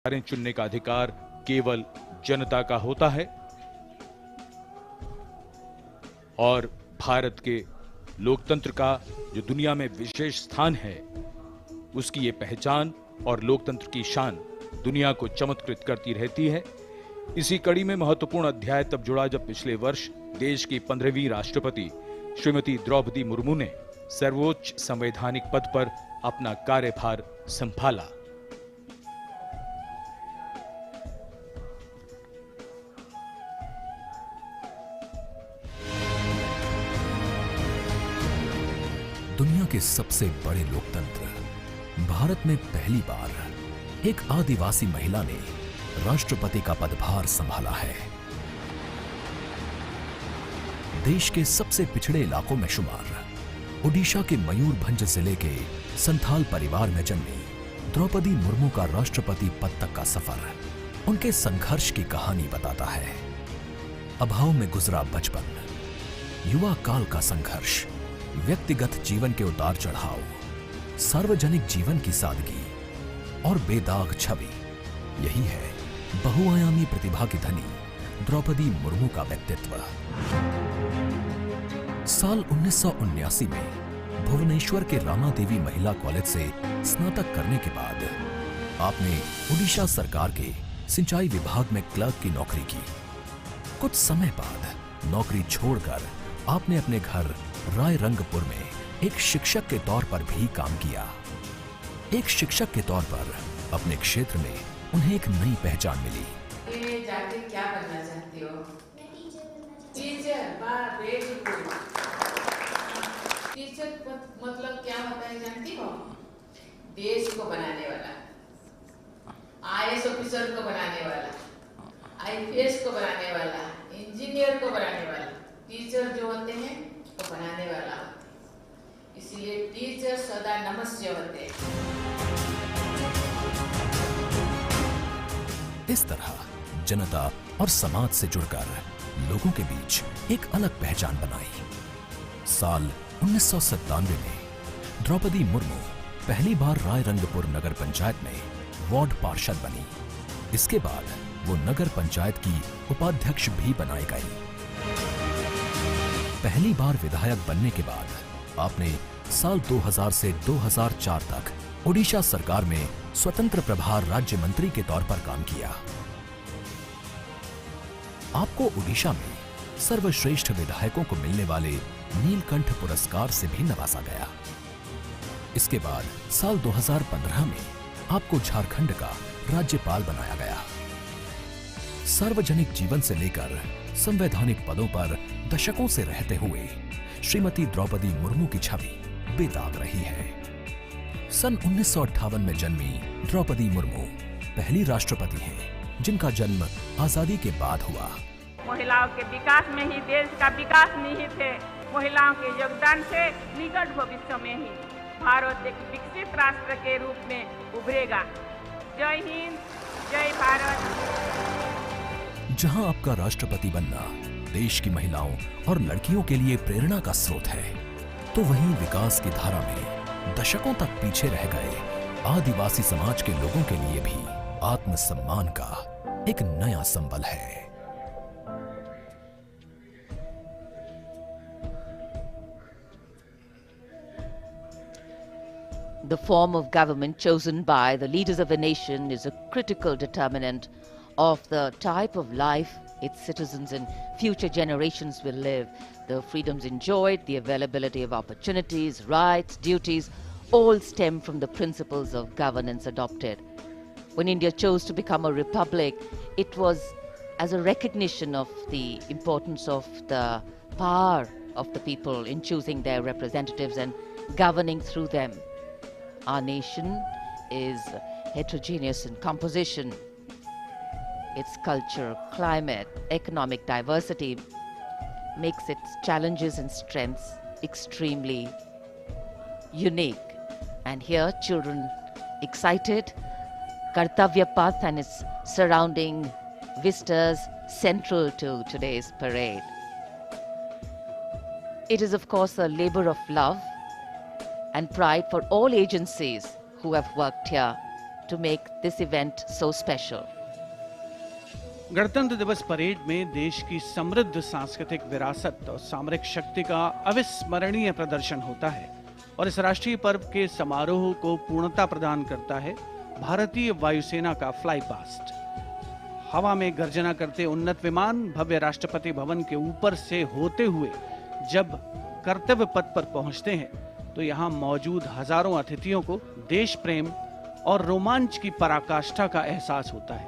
सरकारें चुनने का अधिकार केवल जनता का होता है और भारत के लोकतंत्र का जो दुनिया में विशेष स्थान है, उसकी ये पहचान और लोकतंत्र की शान दुनिया को चमत्कृत करती रहती है। इसी कड़ी में महत्वपूर्ण अध्याय तब जुड़ा जब पिछले वर्ष देश की 15वीं राष्ट्रपति श्रीमती द्रौपदी मुर्मू ने सर्वोच्च संवैधानिक पद पर अपना कार्यभार संभाला। दुनिया के सबसे बड़े लोकतंत्र भारत में पहली बार एक आदिवासी महिला ने राष्ट्रपति का पदभार संभाला है। देश के सबसे पिछड़े इलाकों में शुमार ओडिशा के मयूरभंज जिले के संथाल परिवार में जन्मी द्रौपदी मुर्मू का राष्ट्रपति पद तक का सफर उनके संघर्ष की कहानी बताता है। अभाव में गुजरा बचपन, युवा काल का संघर्ष, व्यक्तिगत जीवन के उतार चढ़ाव, सार्वजनिक जीवन की सादगी और बेदाग छवि, यही है बहुआयामी प्रतिभा की धनी द्रौपदी मुर्मू का व्यक्तित्व। साल 1979 में भुवनेश्वर के रामा देवी महिला कॉलेज से स्नातक करने के बाद आपने ओडिशा सरकार के सिंचाई विभाग में क्लर्क की नौकरी की। कुछ समय बाद नौकरी छोड़कर आपने अपने घर रायरंगपुर में एक शिक्षक के तौर पर भी काम किया। एक शिक्षक के तौर पर अपने क्षेत्र में उन्हें एक नई पहचान मिली। ये जाके क्या बनना चाहती हो? मैं टीचर बनना चाहती हूँ। टीचर, वाह, वेरी गुड। टीचर मतलब क्या होता है जानती हो? देश को बनाने वाला, आईएएस ऑफिसर को बनाने वाला, आईपीएस को बनाने वाला, इंजीनियर को बनाने वाला। टीचर जो होते हैं वो बनाने वाला होता है। इसलिए टीचर सदा नमस्य होते हैं। इस तरह जनता और समाज से जुड़कर लोगों के बीच एक अलग पहचान बनाई। साल 1997 में द्रौपदी मुर्मू पहली बार रायरंगपुर नगर पंचायत में वार्ड पार्षद बनी। इसके बाद वो नगर पंचायत की उपाध्यक्ष भी बनाई गई। पहली बार विधायक बनने के बाद आपने साल 2000 से 2004 तक ओडिशा सरकार में स्वतंत्र प्रभार राज्य मंत्री के तौर पर काम किया। आपको ओडिशा में सर्वश्रेष्ठ विधायकों को मिलने वाले नीलकंठ पुरस्कार से भी नवाजा गया। इसके बाद साल 2015 में आपको झारखंड का राज्यपाल बनाया गया। सार्वजनिक जीवन से लेकर संवैधानिक पदों पर दशकों से रहते हुए श्रीमती द्रौपदी मुर्मू की छवि बेदाग रही है। सन 1958 में जन्मी द्रौपदी मुर्मू पहली राष्ट्रपति हैं जिनका जन्म आजादी के बाद हुआ। महिलाओं के विकास में ही देश का विकास निहित है। महिलाओं के योगदान से निकट भविष्य में ही भारत एक विकसित राष्ट्र के रूप में उभरेगा। जय हिंद, जय भारत। जहां आपका राष्ट्रपति बनना देश की महिलाओं और लड़कियों के लिए प्रेरणा का स्रोत है, तो वहीं विकास की धारा में दशकों तक पीछे रह गए आदिवासी समाज के लोगों के लिए भी आत्मसम्मान का एक नया संबल है। The form of government chosen by the leaders of a nation is a critical determinant of the type of life its citizens and future generations will live. The freedoms enjoyed, the availability of opportunities, rights, duties, all stem from the principles of governance adopted. When India chose to become a republic, it was as a recognition of the importance of the power of the people in choosing their representatives and governing through them. Our nation is heterogeneous in composition. Its culture, climate, economic diversity makes its challenges and strengths extremely unique. And here, children excited, Kartavya Path and its surrounding vistas central to today's parade. It is, of course, a labor of love and pride for all agencies who have worked here to make this event so special. गणतंत्र दिवस parade में देश की समृद्ध सांस्कृतिक विरासत और सामरिक शक्ति का अविस्मरणीय प्रदर्शन होता है और इस राष्ट्रीय पर्व के समारोह को पूर्णता प्रदान करता है भारतीय वायुसेना का फ्लाई पास्ट। हवा में गर्जना करते उन्नत विमान भव्य राष्ट्रपति भवन के ऊपर से होते हुए जब कर्तव्य पथ पर पहुंचते हैं तो यहाँ मौजूद हजारों अतिथियों को देश प्रेम और रोमांच की पराकाष्ठा का एहसास होता है।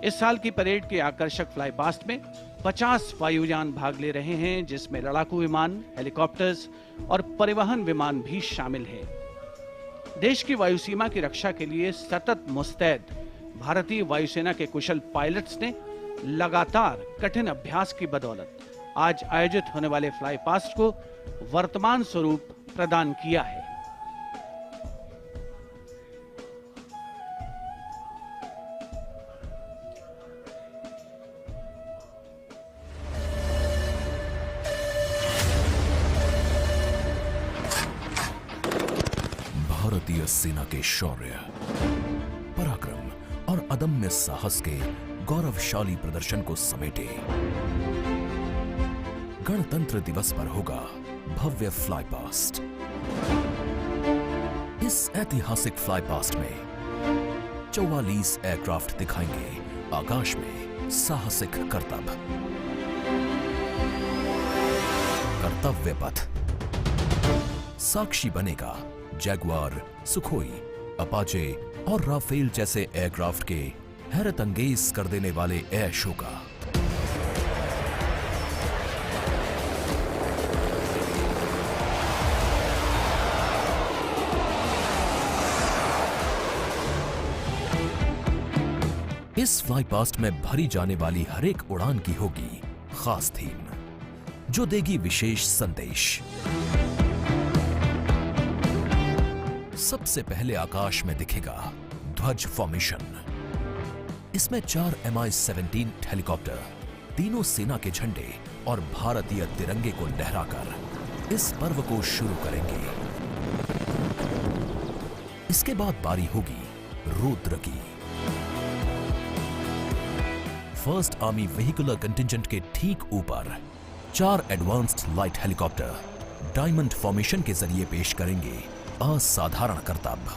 इस साल की परेड के आकर्षक फ्लाई पास्ट में 50 वायुयान भाग ले रहे हैं, जिसमें लड़ाकू विमान, हेलीकॉप्टर्स और परिवहन विमान भी शामिल हैं। देश की वायुसीमा की रक्षा के लिए सतत मुस्तैद भारतीय वायुसेना के कुशल पायलट्स ने लगातार कठिन अभ्यास की बदौलत आज आयोजित होने वाले फ्लाई पास्ट को वर्तमान स्वरूप प्रदान किया है। भारतीय सेना के शौर्य, पराक्रम और अदम्य साहस के गौरवशाली प्रदर्शन को समेटे गणतंत्र दिवस पर होगा भव्य फ्लाई पास्ट। इस ऐतिहासिक फ्लाई पास्ट में 44 एयरक्राफ्ट दिखाएंगे आकाश में साहसिक करतब। कर्तव्य पथ साक्षी बनेगा जैगुआर, सुखोई, अपाचे और राफेल जैसे एयरक्राफ्ट के हैरत अंगेज कर देने वाले एयर शो का। इस फ्लाई पास्ट में भरी जाने वाली हर एक उड़ान की होगी खास थीम, जो देगी विशेष संदेश। सबसे पहले आकाश में दिखेगा ध्वज फॉर्मेशन। इसमें 4 Mi-17 हेलीकॉप्टर तीनों सेना के झंडे और भारतीय तिरंगे को लहराकर इस पर्व को शुरू करेंगे। इसके बाद बारी होगी रुद्र की। फर्स्ट आर्मी व्हीकुलर कंटिंजेंट के ठीक ऊपर 4 advanced light helicopter diamond formation के जरिए पेश करेंगे असाधारण करतब।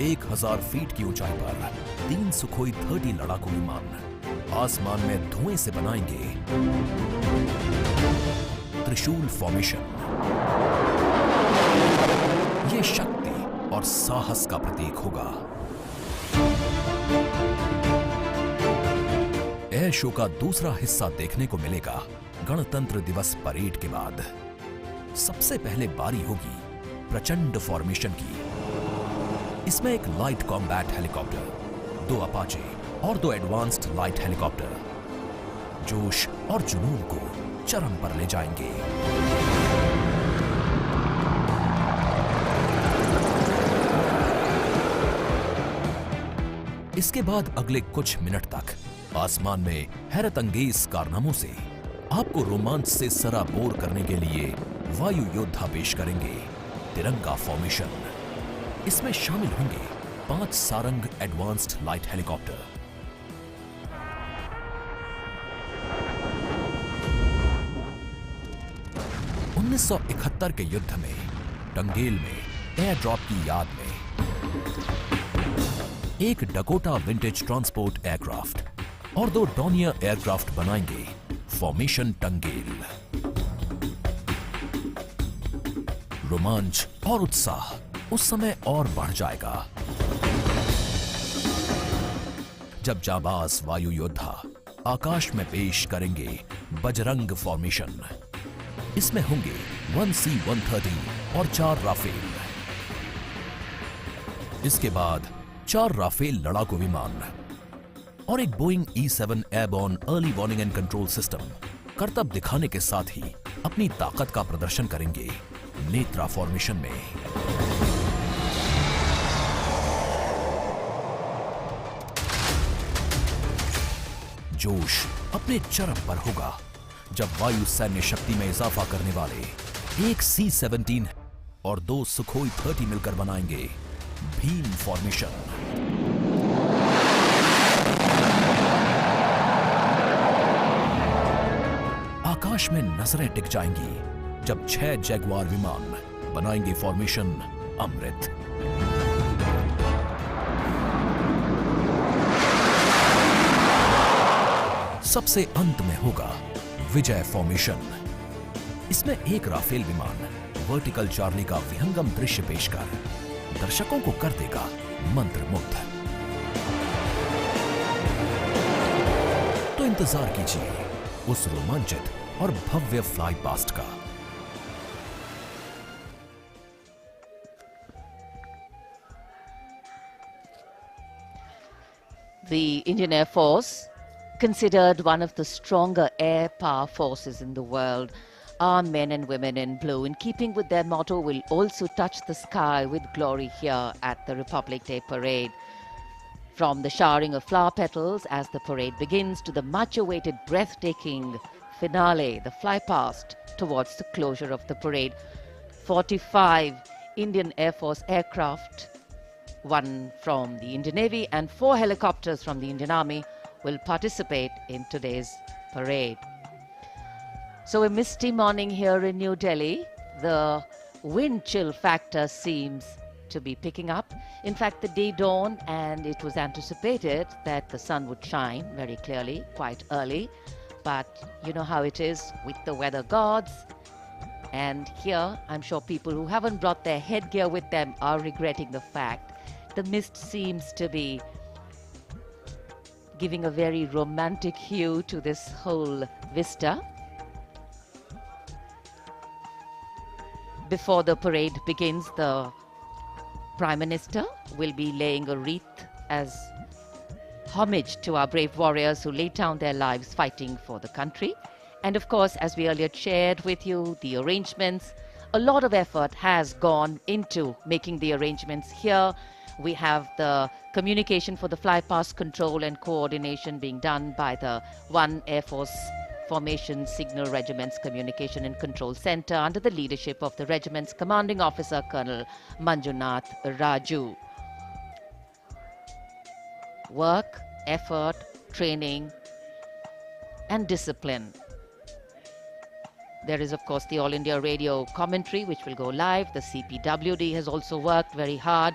एक 1000 फीट की ऊंचाई पर 3 सुखोई 30 लड़ाकू विमान आसमान में धुएं से बनाएंगे त्रिशूल फॉर्मेशन। ये शक्ति और साहस का प्रतीक होगा। एयर शो का दूसरा हिस्सा देखने को मिलेगा गणतंत्र दिवस परेड के बाद। सबसे पहले बारी होगी प्रचंड फॉर्मेशन की। इसमें एक लाइट कॉम्बैट हेलीकॉप्टर, 2 अपाचे और 2 एडवांस्ड लाइट हेलीकॉप्टर जोश और जुनून को चरम पर ले जाएंगे। इसके बाद अगले कुछ मिनट तक आसमान में हैरत अंगेज कारनामों से आपको रोमांच से सराबोर करने के लिए वायु योद्धा पेश करेंगे तिरंगा फॉर्मेशन। इसमें शामिल होंगे 5 सारंग एडवांस्ड लाइट हेलीकॉप्टर। उन्नीस 1971 के युद्ध में टंगेल में एयर ड्रॉप की याद में एक डकोटा विंटेज ट्रांसपोर्ट एयरक्राफ्ट और 2 डॉनियर एयरक्राफ्ट बनाएंगे फॉर्मेशन टंगेल। रोमांच और उत्साह उस समय और बढ़ जाएगा जब जाबाज वायु योद्धा आकाश में पेश करेंगे बजरंग फॉर्मेशन। इसमें होंगे 1C-130 और 4 राफेल। इसके बाद 4 राफेल लड़ाकू विमान और एक Boeing E-7 airborne early warning and control system करतब दिखाने के साथ ही अपनी ताकत का प्रदर्शन करेंगे नेत्रा फॉर्मेशन में। जोश अपने चरम पर होगा जब वायु सैन्य शक्ति में इजाफा करने वाले एक C-17 और 2 सुखोई 30 मिलकर बनाएंगे भीम फॉर्मेशन। आकाश में नजरें टिक जाएंगी जब 6 जैगवार विमान बनाएंगे फॉर्मेशन अमृत। सबसे अंत में होगा विजय फॉर्मेशन। इसमें एक राफेल विमान वर्टिकल चार्ली का विहंगम दृश्य पेश कर दर्शकों को कर देगा मंत्रमुग्ध। तो इंतजार कीजिए उस रोमांचित और भव्य फ्लाई पास्ट का। The Indian Air Force, considered one of the stronger air power forces in the world, our men and women in blue, in keeping with their motto, will also touch the sky with glory here at the Republic Day Parade. From the showering of flower petals as the parade begins to the much-awaited breathtaking finale, the fly past towards the closure of the parade, 45 Indian Air Force aircraft, 1 from the Indian Navy and 4 helicopters from the Indian Army will participate in today's parade. So a misty morning here in New Delhi. The wind chill factor seems to be picking up. In fact, the day dawned and it was anticipated that the sun would shine very clearly quite early. But you know how it is with the weather gods. And here, I'm sure people who haven't brought their headgear with them are regretting the fact the mist seems to be giving a very romantic hue to this whole vista. Before the parade begins, the Prime Minister will be laying a wreath as homage to our brave warriors who laid down their lives fighting for the country. And of course, as we earlier shared with you, the arrangements, a lot of effort has gone into making the arrangements here. We have the communication for the fly past control and coordination being done by the 1 Air Force Formation Signal Regiment's Communication and Control Center under the leadership of the regiment's commanding officer, Colonel Manjunath Raju. Work, effort, training, and discipline. There is, of course, the All India Radio commentary, which will go live. The CPWD has also worked very hard.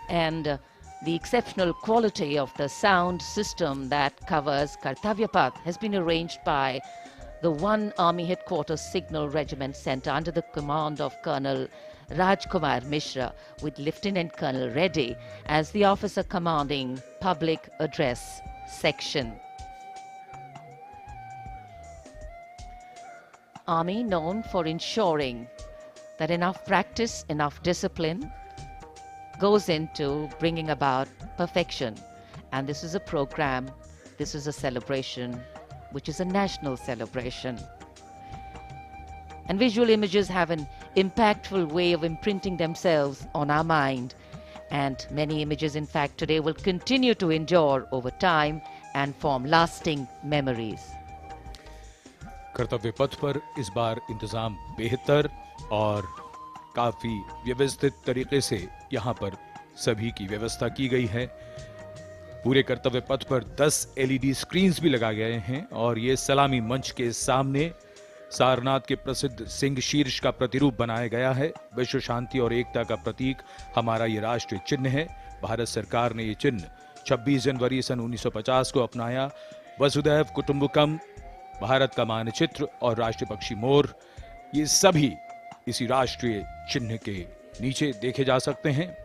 And the exceptional quality of the sound system that covers Kartavya Path has been arranged by the 1 Army Headquarters Signal Regiment Center under the command of Colonel Rajkumar Mishra, with Lieutenant Colonel Reddy as the officer commanding Public Address Section. Army known for ensuring that enough practice, enough discipline goes into bringing about perfection. And this is a program, this is a celebration, which is a national celebration. And visual images have an impactful way of imprinting themselves on our mind. And many images, in fact, today will continue to endure over time and form lasting memories. कर्तव्य पथ पर इस बार इंतजाम बेहतर और काफी व्यवस्थित तरीके से यहाँ पर सभी की व्यवस्था की गई है। पूरे कर्तव्य पथ पर 10 LED स्क्रीन्स भी लगाए गए हैं और ये सलामी मंच के सामने सारनाथ के प्रसिद्ध सिंह शीर्ष का प्रतिरूप बनाया गया है। विश्व शांति और एकता का प्रतीक हमारा ये राष्ट्रीय चिन्ह है। भारत सरकार ने ये चिन्ह 26 जनवरी सन 1950 को अपनाया। वसुधैव कुटुंबकम, भारत का मानचित्र और राष्ट्रीय पक्षी मोर, ये सभी इसी राष्ट्रीय चिन्ह के नीचे देखे जा सकते हैं।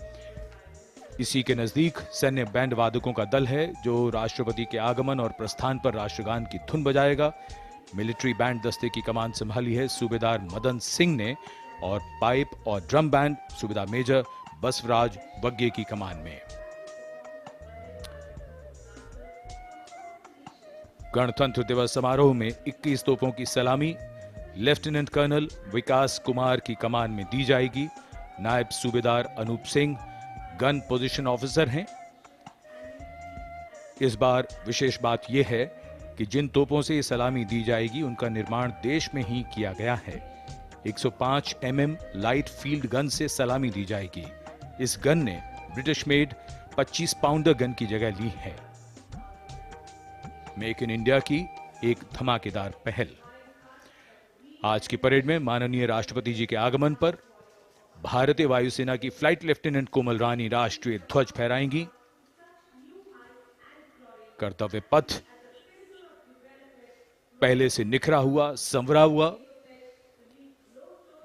इसी के नजदीक सैन्य बैंड वादकों का दल है जो राष्ट्रपति के आगमन और प्रस्थान पर राष्ट्रगान की धुन बजाएगा। मिलिट्री बैंड दस्ते की कमान संभाली है सूबेदार मदन सिंह ने और पाइप और ड्रम बैंड सूबेदार मेजर बसवराज वग्गे की कमान में। गणतंत्र दिवस समारोह में 21 तोपों की सलामी लेफ्टिनेंट कर्नल विकास कुमार की कमान में दी जाएगी। नायब सूबेदार Anup Singh gun position officer हैं। इस बार विशेष बात यह है कि जिन तोपों से सलामी दी जाएगी उनका निर्माण देश में ही किया गया है। 105 mm लाइट फील्ड गन से सलामी दी जाएगी। इस गन ने ब्रिटिश मेड 25 पाउंडर गन की जगह ली है। मेक इन इंडिया की एक धमाकेदार पहल। आज की परेड में माननीय राष्ट्रपति जी के आगमन पर भारतीय वायुसेना की फ्लाइट लेफ्टिनेंट कोमल रानी राष्ट्रीय ध्वज फहराएंगी। कर्तव्य पथ पहले से निखरा हुआ, संवरा हुआ।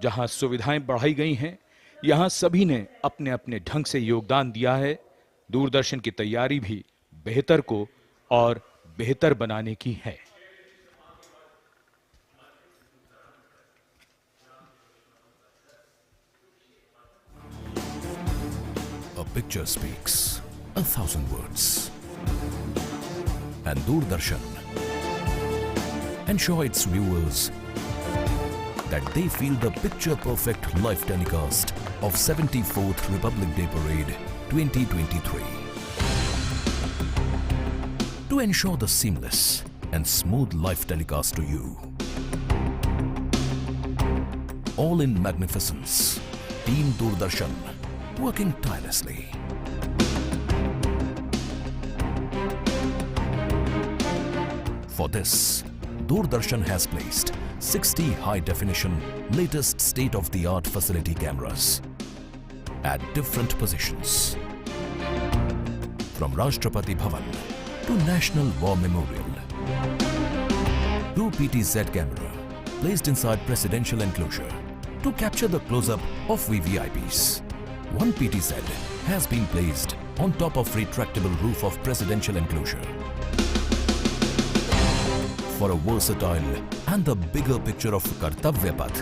जहां सुविधाएं बढ़ाई गई हैं, यहां सभी ने अपने अपने ढंग से योगदान दिया है। दूरदर्शन की तैयारी भी बेहतर को और बेहतर बनाने की है। A picture speaks 1,000 words. And Doordarshan ensure its viewers that they feel the picture-perfect live telecast of 74th Republic Day Parade 2023. To ensure the seamless and smooth live telecast to you. All in magnificence, Team Doordarshan working tirelessly. For this, Doordarshan has placed 60 high-definition, latest state-of-the-art facility cameras at different positions. From Rashtrapati Bhavan to National War Memorial. 2 PTZ camera placed inside presidential enclosure to capture the close-up of VVIPs. 1 PTZ has been placed on top of retractable roof of presidential enclosure. For a versatile and the bigger picture of Kartavya Path.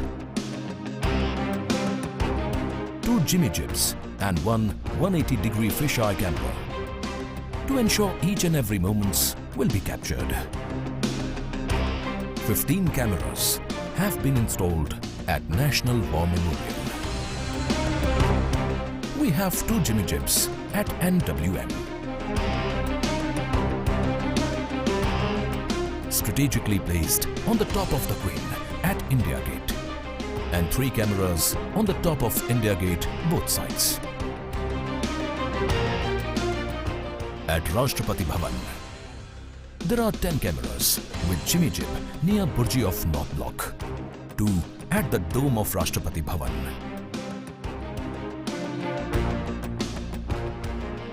2 Jimmy Jibs and 1 180-degree fisheye camera to ensure each and every moments will be captured. 15 cameras have been installed at National War Memorial. We have 2 Jimmy Jibs at NWM. Strategically placed on the top of the Queen at India Gate, and 3 cameras on the top of India Gate both sides. At Rashtrapati Bhavan, there are 10 cameras with Jimmy Jib near Burji of North Block, 2 at the dome of Rashtrapati Bhavan.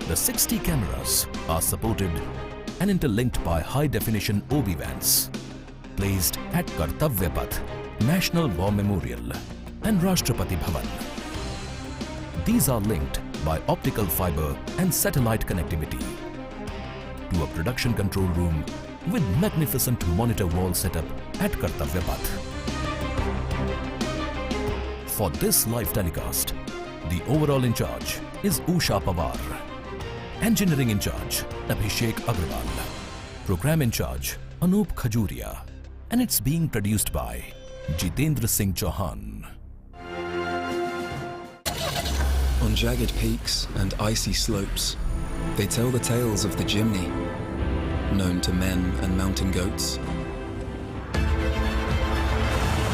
The 60 cameras are supported and interlinked by high-definition OB vans placed at Kartavya Path, National War Memorial and Rashtrapati Bhavan. These are linked by optical fiber and satellite connectivity to a production control room with magnificent monitor wall setup at Kartavya Path. For this live telecast, the overall in charge is Usha Pawar. Engineering in charge, Abhishek Agrawal. Program in charge, Anup Khajuria. And it's being produced by Jitendra Singh Chauhan. On jagged peaks and icy slopes, they tell the tales of the Jimny, known to men and mountain goats.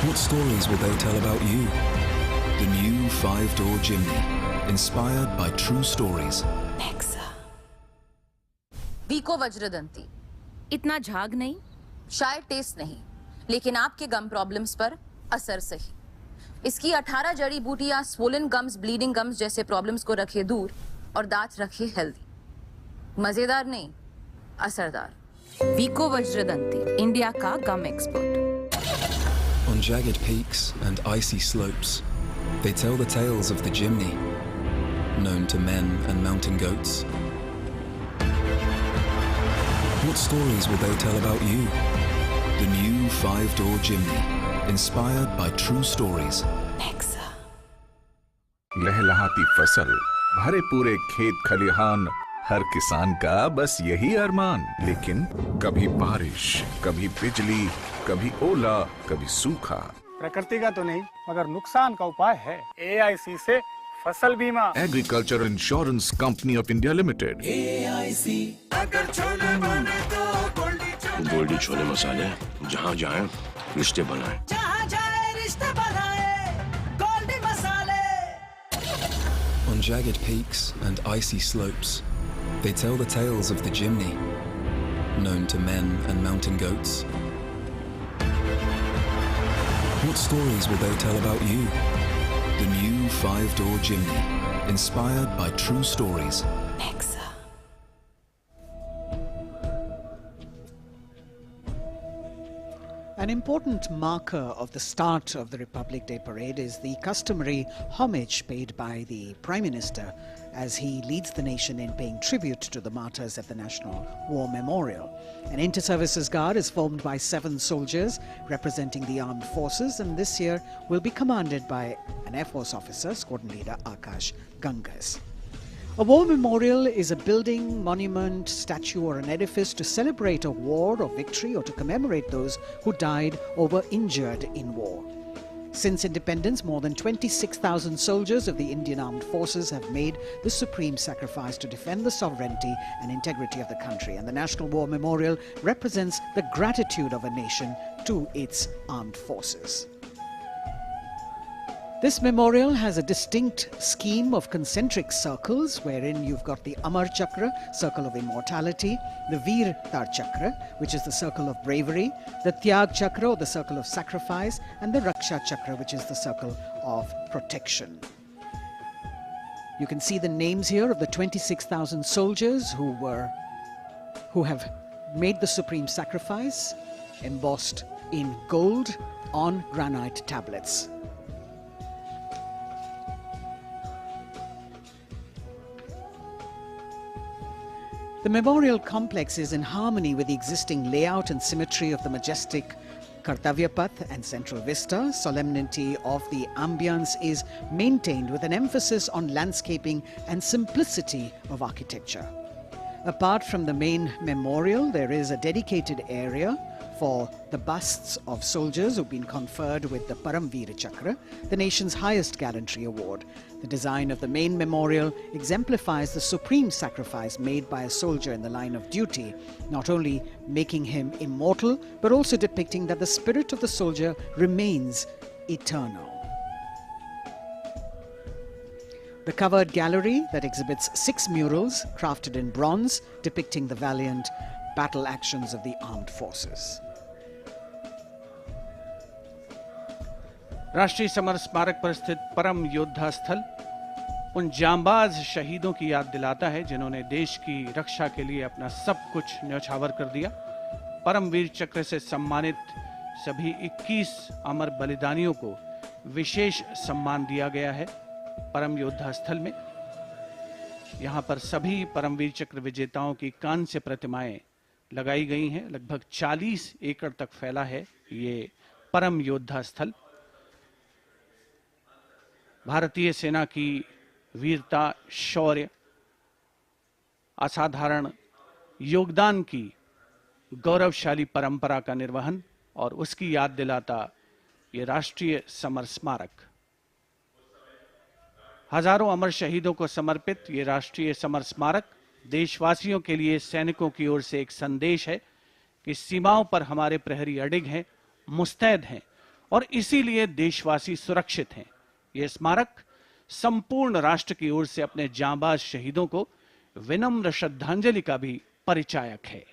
What stories will they tell about you? The new 5-door Jimny, inspired by true stories. वीको वज्रदंती। इतना झाग नहीं, शायद test नहीं, लेकिन आपके गम problems पर असर सही। इसकी 18 जड़ी बूटियां स्वोलन गम्स, ब्लीडिंग गम्स जैसे प्रॉब्लम्स को रखे दूर और दांत रखे हेल्दी। मजेदार नहीं, असरदार। वीको वज्रदंती, इंडिया का गम expert. On jagged peaks and icy slopes, they tell the tales of the Jimny, known to men and mountain goats. What stories will they tell about you? The new 5-door Jimny, inspired by true stories. लहलहाती फसल, भरे पूरे खेत खलिहान, हर किसान का बस यही अरमान। लेकिन कभी बारिश, कभी बिजली, कभी ओला, कभी सूखा। प्रकृति का तो नहीं, मगर नुकसान का उपाय है। AIC से फसल बीमा। Agriculture insurance company of India limited. AIC। अगर छोले बने तो गोल्डी छोले मसाले, जहाँ जाए रिश्ते बनाए, जहाँ जाए रिश्ते बनाए। On jagged peaks and icy slopes, they tell the tales of the Jimny, known to men and mountain goats. What stories will they tell about you? The new 5-door Jimny, inspired by true stories. An important marker of the start of the Republic Day parade is the customary homage paid by the Prime Minister as he leads the nation in paying tribute to the martyrs at the National War Memorial. An inter-services guard is formed by 7 soldiers representing the armed forces, and this year will be commanded by an Air Force officer, Squadron Leader Akash Gangas. A war memorial is a building, monument, statue or an edifice to celebrate a war or victory or to commemorate those who died or were injured in war. Since independence, more than 26,000 soldiers of the Indian Armed Forces have made the supreme sacrifice to defend the sovereignty and integrity of the country, and the National War Memorial represents the gratitude of a nation to its armed forces. This memorial has a distinct scheme of concentric circles wherein you've got the Amar Chakra, circle of immortality, the Veer Tar Chakra, which is the circle of bravery, the Tyag Chakra, or the circle of sacrifice, and the Raksha Chakra, which is the circle of protection. You can see the names here of the 26,000 soldiers who have made the supreme sacrifice, embossed in gold on granite tablets. The memorial complex is in harmony with the existing layout and symmetry of the majestic Kartavya Path and central vista. Solemnity of the ambience is maintained with an emphasis on landscaping and simplicity of architecture. Apart from the main memorial, there is a dedicated area for the busts of soldiers who've been conferred with the Param Veer Chakra, the nation's highest gallantry award. The design of the main memorial exemplifies the supreme sacrifice made by a soldier in the line of duty, not only making him immortal, but also depicting that the spirit of the soldier remains eternal. The covered gallery that exhibits 6 murals crafted in bronze depicting the valiant battle actions of the armed forces. राष्ट्रीय summer स्मारक पर स्थित परम योद्धा स्थल उन जांबाज शहीदों की याद दिलाता है जिन्होंने देश की रक्षा के लिए अपना सब कुछ न्यौछावर कर दिया। परमवीर चक्र से सम्मानित सभी 21 अमर बलिदानियों को विशेष सम्मान दिया गया है। परम योद्धा स्थल में यहां पर सभी परमवीर चक्र विजेताओं की कांस्य प्रतिमाएं लगाई गई हैं। लगभग 40 एकड़ तक फैला है ये परम योद्धा स्थल। भारतीय सेना की वीरता, शौर्य, असाधारण योगदान की गौरवशाली परंपरा का निर्वहन और उसकी याद दिलाता ये राष्ट्रीय समर स्मारक। हजारों अमर शहीदों को समर्पित ये राष्ट्रीय समर स्मारक देशवासियों के लिए सैनिकों की ओर से एक संदेश है कि सीमाओं पर हमारे प्रहरी अडिग हैं, मुस्तैद हैं और इसीलिए देशवासी सुरक्षित हैं। यह स्मारक संपूर्ण राष्ट्र की ओर से अपने जांबाज शहीदों को विनम्र श्रद्धांजलि का भी परिचायक है।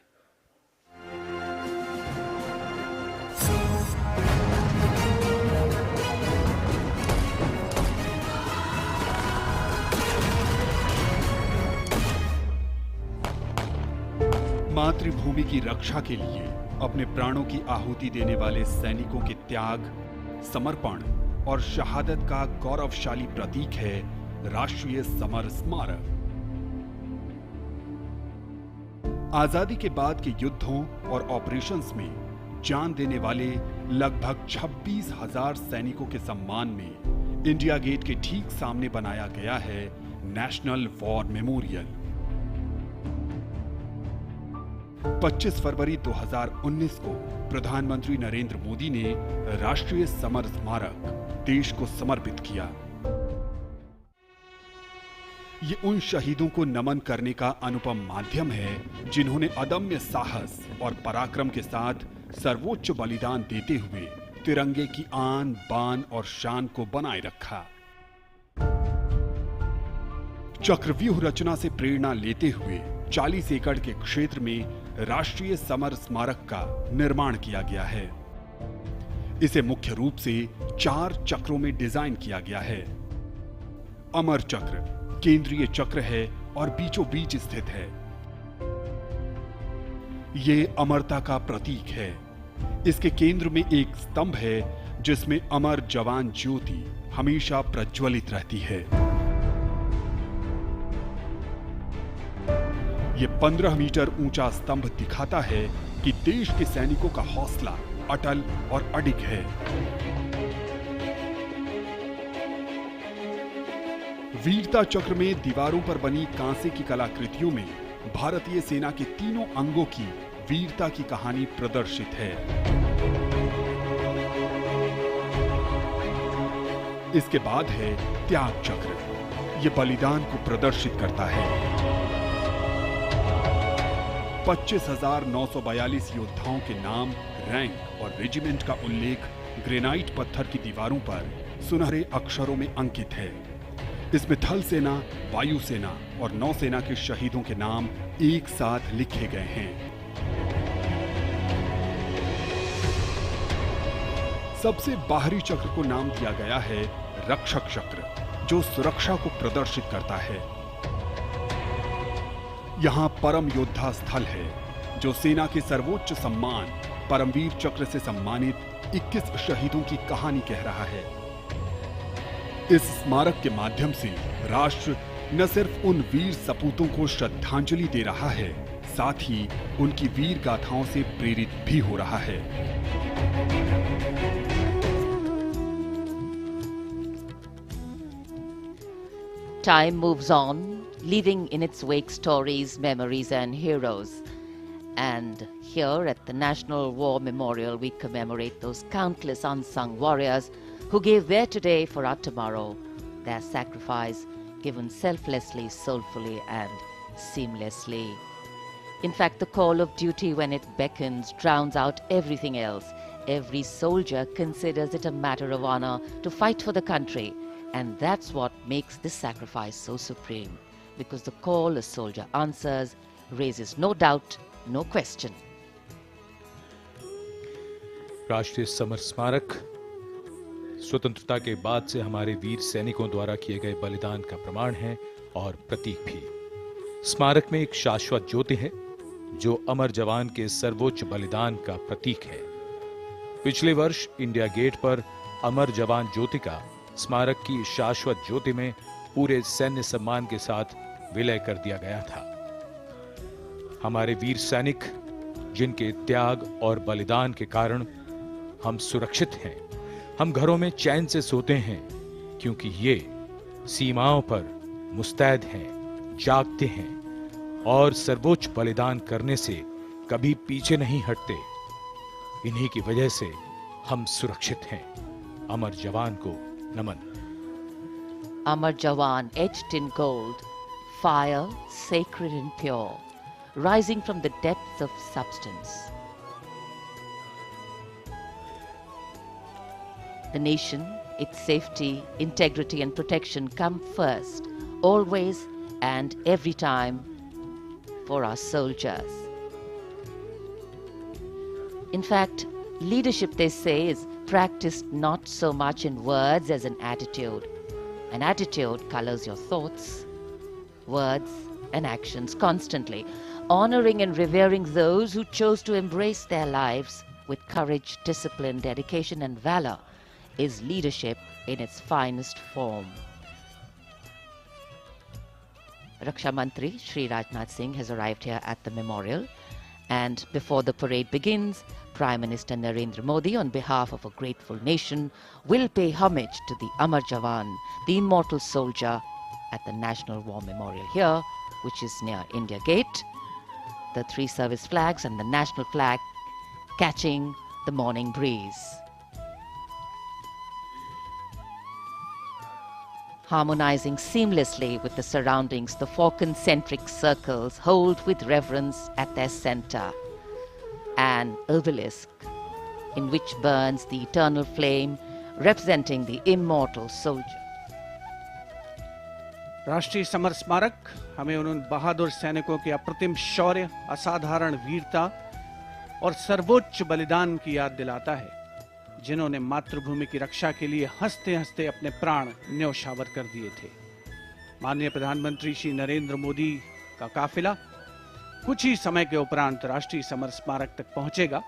मातृभूमि की रक्षा के लिए अपने प्राणों की आहुति देने वाले सैनिकों के त्याग, समर्पण और शहादत का गौरवशाली प्रतीक है राष्ट्रीय समर स्मारक। आजादी के बाद के युद्धों और ऑपरेशंस में जान देने वाले लगभग 26,000 सैनिकों के सम्मान में इंडिया गेट के ठीक सामने बनाया गया है नेशनल वॉर मेमोरियल। 25 फरवरी 2019 को प्रधानमंत्री नरेंद्र मोदी ने राष्ट्रीय समर स्मारक देश को समर्पित किया। ये उन शहीदों को नमन करने का अनुपम माध्यम है जिन्होंने अदम्य साहस और पराक्रम के साथ सर्वोच्च बलिदान देते हुए तिरंगे की आन, बान और शान को बनाए रखा। चक्रव्यूह रचना से प्रेरणा लेते हुए 40 एकड़ के क्षेत्र में राष्ट्रीय समर स्मारक का निर्माण किया गया है। इसे मुख्य रूप से 4 चक्रों में डिजाइन किया गया है। अमर चक्र केंद्रीय चक्र है और बीचों बीच स्थित है। ये अमरता का प्रतीक है। इसके केंद्र में एक स्तंभ है जिसमें अमर जवान ज्योति हमेशा प्रज्वलित रहती है। ये 15 मीटर ऊंचा स्तंभ दिखाता है कि देश के सैनिकों का हौसला अटल और अडिग है। वीरता चक्र में दीवारों पर बनी कांसे की कलाकृतियों में भारतीय सेना के तीनों अंगों की वीरता की कहानी प्रदर्शित है। इसके बाद है त्याग चक्र। यह बलिदान को प्रदर्शित करता है। 25,942 योद्धाओं के नाम, रैंक और रेजिमेंट का उल्लेख ग्रेनाइट पत्थर की दीवारों पर सुनहरे अक्षरों में अंकित है। इसमें थल सेना, वायु सेना और नौसेना के शहीदों के नाम एक साथ लिखे गए हैं। सबसे बाहरी चक्र को नाम दिया गया है रक्षक चक्र, जो सुरक्षा को प्रदर्शित करता है। यहां परम योद्धा स्थल है, जो सेना के सर्वोच्च सम्मान परमवीर चक्र से सम्मानित 21 शहीदों की कहानी कह रहा है। इस स्मारक के माध्यम से राष्ट्र न सिर्फ उन वीर सपूतों को श्रद्धांजलि दे रहा है, साथ ही उनकी वीर गाथाओं से प्रेरित भी हो रहा है। Time moves on, leaving in its wake stories, memories, and heroes. And here at the National War Memorial, we commemorate those countless unsung warriors who gave their today for our tomorrow, their sacrifice given selflessly, soulfully, and seamlessly. In fact, the call of duty, when it beckons, drowns out everything else. Every soldier considers it a matter of honor to fight for the country. And that's what makes this sacrifice so supreme, because the call a soldier answers raises no doubt, no question. राष्ट्रीय summer स्मारक स्वतंत्रता के बाद से हमारे वीर सैनिकों द्वारा किए गए बलिदान का प्रमाण है और प्रतीक भी। स्मारक में एक शाश्वत ज्योति है जो अमर जवान के सर्वोच्च बलिदान का प्रतीक है। पिछले वर्ष इंडिया गेट पर अमर जवान ज्योति का स्मारक की शाश्वत ज्योति में पूरे सैन्य सम्मान के साथ विलय कर दिया गया था। हमारे वीर सैनिक, जिनके त्याग और बलिदान के कारण हम सुरक्षित हैं, हम घरों में चैन से सोते हैं, क्योंकि ये सीमाओं पर मुस्तैद हैं, जागते हैं और सर्वोच्च बलिदान करने से कभी पीछे नहीं हटते। इन्हीं की वजह से हम सुरक्षित हैं। अमर जवान को नमन। Amar Jawan, etched in gold, fire sacred and pure, rising from the depths of substance. The nation, its safety, integrity and protection come first, always and every time for our soldiers. In fact, leadership, they say, is practiced not so much in words as an attitude. An attitude colors your thoughts, words, and actions constantly. Honoring and revering those who chose to embrace their lives with courage, discipline, dedication, and valor is leadership in its finest form. Raksha Mantri Shri Rajnath Singh has arrived here at the memorial, and before the parade begins, Prime Minister Narendra Modi, on behalf of a grateful nation, will pay homage to the Amar Jawan, the immortal soldier, at the National War Memorial here, which is near India Gate. The 3 service flags and the national flag catching the morning breeze. Harmonizing seamlessly with the surroundings, the 4 concentric circles hold with reverence at their center an obelisk in which burns the eternal flame representing the immortal soldier. राष्ट्रीय summer स्मारक हमें उन बहादुर सैनिकों के अप्रतिम शौर्य, असाधारण वीरता और सर्वोच्च बलिदान की याद दिलाता है, जिन्होंने मातृभूमि की रक्षा के लिए हंसते हंसते अपने प्राण न्यौछावर कर दिए थे। माननीय प्रधानमंत्री श्री नरेंद्र मोदी का काफिला कुछ ही समय के उपरांत राष्ट्रीय समर स्मारक तक पहुंचेगा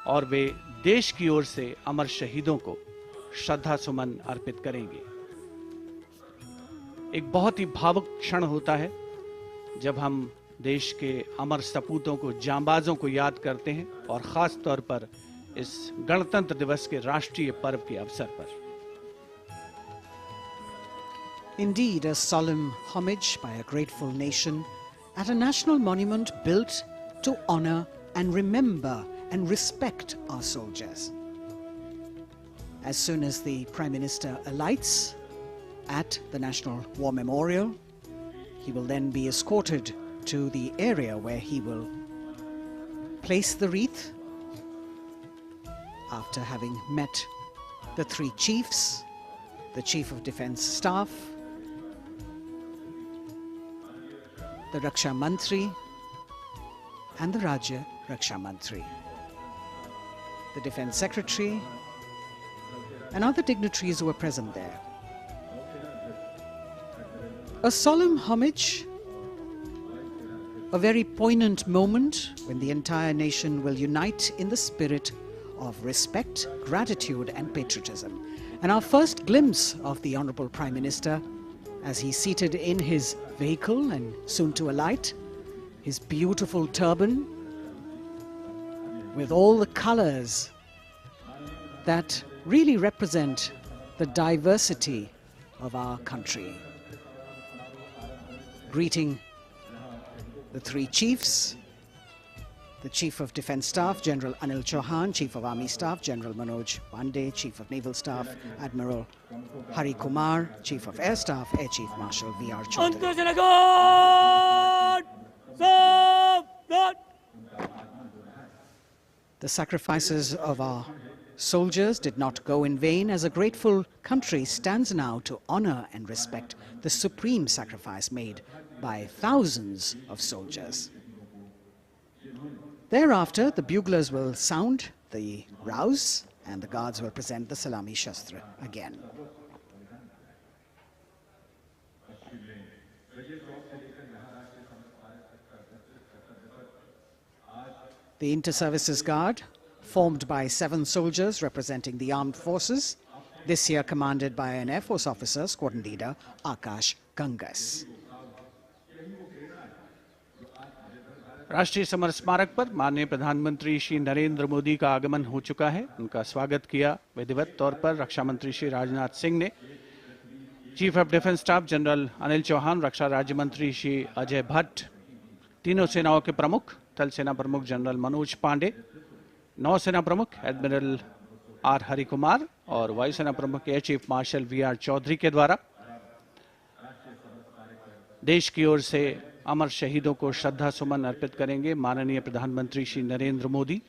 और वे देश की ओर से अमर शहीदों को श्रद्धा सुमन अर्पित करेंगे। एक बहुत ही भावुक क्षण होता है जब हम देश के अमर सपूतों को, जांबाजों को याद करते हैं और खास तौर पर इस गणतंत्र दिवस के राष्ट्रीय पर्व के अवसर पर। Indeed, a solemn homage by a grateful nation at a national monument built to honor and remember and respect our soldiers. As soon as the Prime Minister alights at the National War Memorial, he will then be escorted to the area where he will place the wreath after having met the three chiefs, the Chief of Defence Staff, the Raksha Mantri and the Rajya Raksha Mantri, the Defence Secretary and other dignitaries who were present there. A solemn homage, a very poignant moment when the entire nation will unite in the spirit of respect, gratitude and patriotism. And our first glimpse of the Honourable Prime Minister as he's seated in his vehicle and soon to alight, his beautiful turban with all the colours that really represent the diversity of our country. Greeting the three chiefs, the Chief of Defence Staff, General Anil Chauhan, Chief of Army Staff, General Manoj Pandey, Chief of Naval Staff, Admiral Hari Kumar, Chief of Air Staff, Air Chief Marshal V.R. Chaudhary. The sacrifices of our soldiers did not go in vain, as a grateful country stands now to honor and respect the supreme sacrifice made by thousands of soldiers. Thereafter, the buglers will sound the rouse and the guards will present the Salami Shastra again. The Inter-Services Guard, formed by 7 soldiers representing the armed forces, this year commanded by an Air Force officer, Squadron Leader Akash Gangas. राष्ट्रीय summer स्मारक पर माननीय प्रधानमंत्री श्री नरेंद्र मोदी का आगमन हो चुका है। उनका स्वागत किया विधिवत तौर पर रक्षा मंत्री श्री राजनाथ सिंह ने। Chief of defence staff general Anil Chauhan, रक्षा राज्य मंत्री श्री अजय भट्ट, तीनों सेनाओं के प्रमुख, थल सेना प्रमुख जनरल मनोज पांडे, नौसेना प्रमुख एडमिरल आर हरि कुमार और वायुसेना प्रमुख air chief marshal V R. Chaudhari के द्वारा देश की ओर से अमर शहीदों को श्रद्धा सुमन अर्पित करेंगे माननीय प्रधानमंत्री Shri Narendra Modi.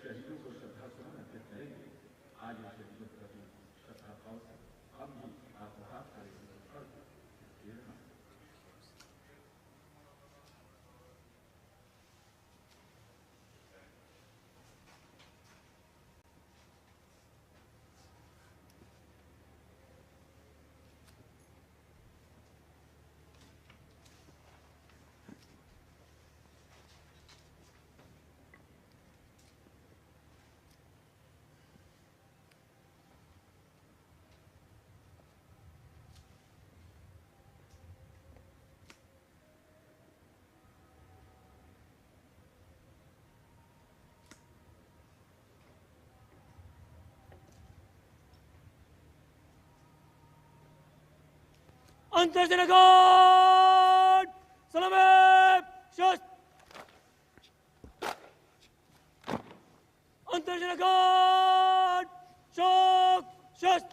Antashinagan! Salame! Shast! Antashinagan! Shok! Shast!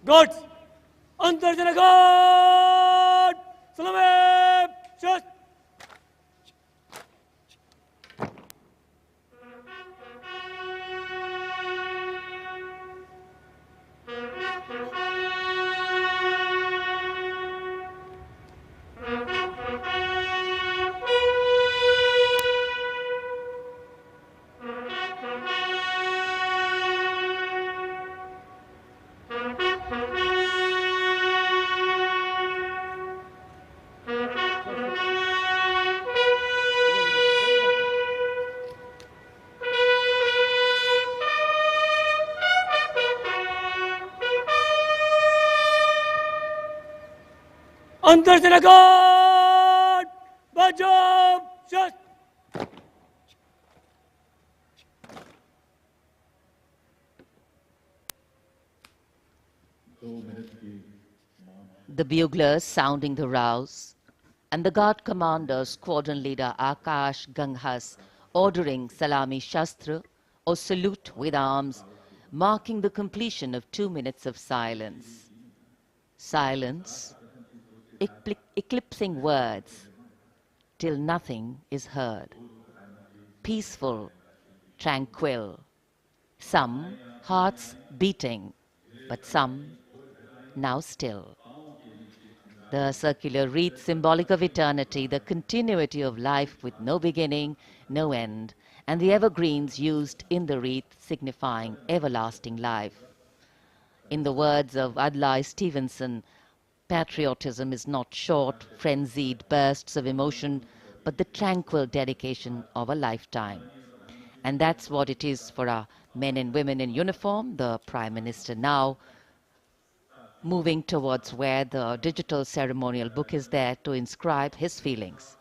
Guards, Antarjana Guard! Salame! Shast! Antarjana Guard! Bajab! Shast! The buglers sounding the rouse, and the guard commander, squadron leader Akash Ganghas, ordering Salami Shastra or salute with arms, marking the completion of 2 minutes of silence. Silence, eclipsing words, till nothing is heard. Peaceful, tranquil, some hearts beating, but some now still. The circular wreath, symbolic of eternity, the continuity of life with no beginning, no end, and the evergreens used in the wreath signifying everlasting life. In the words of Adlai Stevenson, patriotism is not short, frenzied bursts of emotion, but the tranquil dedication of a lifetime. And that's what it is for our men and women in uniform. The Prime Minister now moving towards where the digital ceremonial book is there to inscribe his feelings.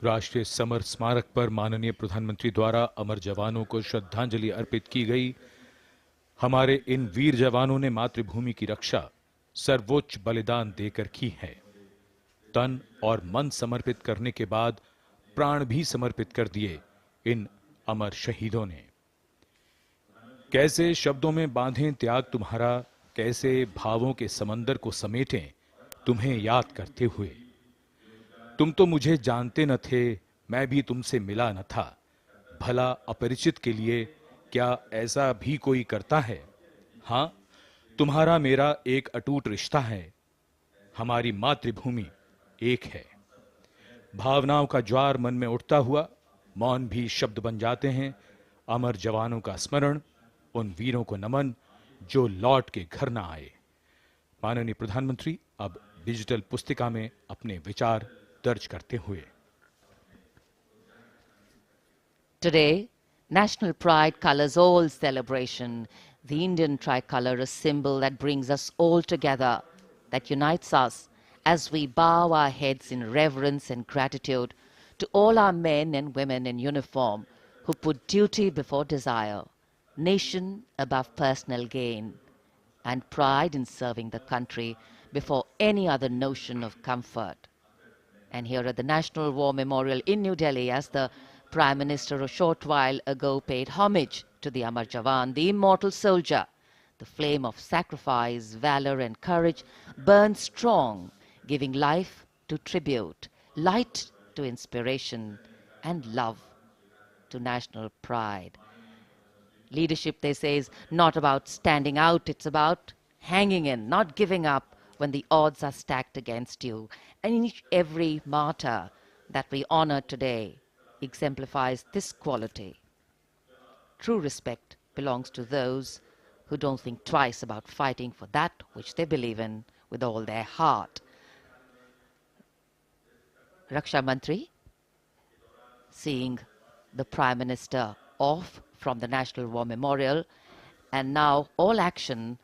राष्ट्रीय summer स्मारक पर माननीय प्रधानमंत्री द्वारा अमर जवानों को श्रद्धांजलि अर्पित की गई। हमारे इन वीर जवानों ने मातृभूमि की रक्षा सर्वोच्च बलिदान देकर की है। तन और मन समर्पित करने के बाद प्राण भी समर्पित कर दिए इन अमर शहीदों ने। कैसे शब्दों में बांधें त्याग तुम्हारा, कैसे भावों के समंदर को समेटें तुम्हें याद करते हुए। तुम तो मुझे जानते न थे, मैं भी तुमसे मिला न था, भला अपरिचित के लिए क्या ऐसा भी कोई करता है। हां, तुम्हारा मेरा एक अटूट रिश्ता है, हमारी मातृभूमि एक है। भावनाओं का ज्वार मन में उठता हुआ मौन भी शब्द बन जाते हैं। अमर जवानों का स्मरण, उन वीरों को नमन जो लौट के घर न आए। माननीय प्रधानमंत्री अब डिजिटल पुस्तिका में अपने विचार दर्ज करते हुए। Today, national pride colors all celebration. The Indian tricolor, a symbol that brings us all together, that unites us as we bow our heads in reverence and gratitude to all our men and women in uniform who put duty before desire, nation above personal gain, and pride in serving the country before any other notion of comfort. And here at the National War Memorial in New Delhi, as the Prime Minister a short while ago paid homage to the Amar Jawan, the immortal soldier, the flame of sacrifice, valor and courage burns strong, giving life to tribute, light to inspiration, and love to national pride. Leadership, they say, is not about standing out, it's about hanging in, not giving up when the odds are stacked against you. And every martyr that we honor today exemplifies this quality. True respect belongs to those who don't think twice about fighting for that which they believe in with all their heart. Raksha Mantri, seeing the Prime Minister off from the National War Memorial, and now all action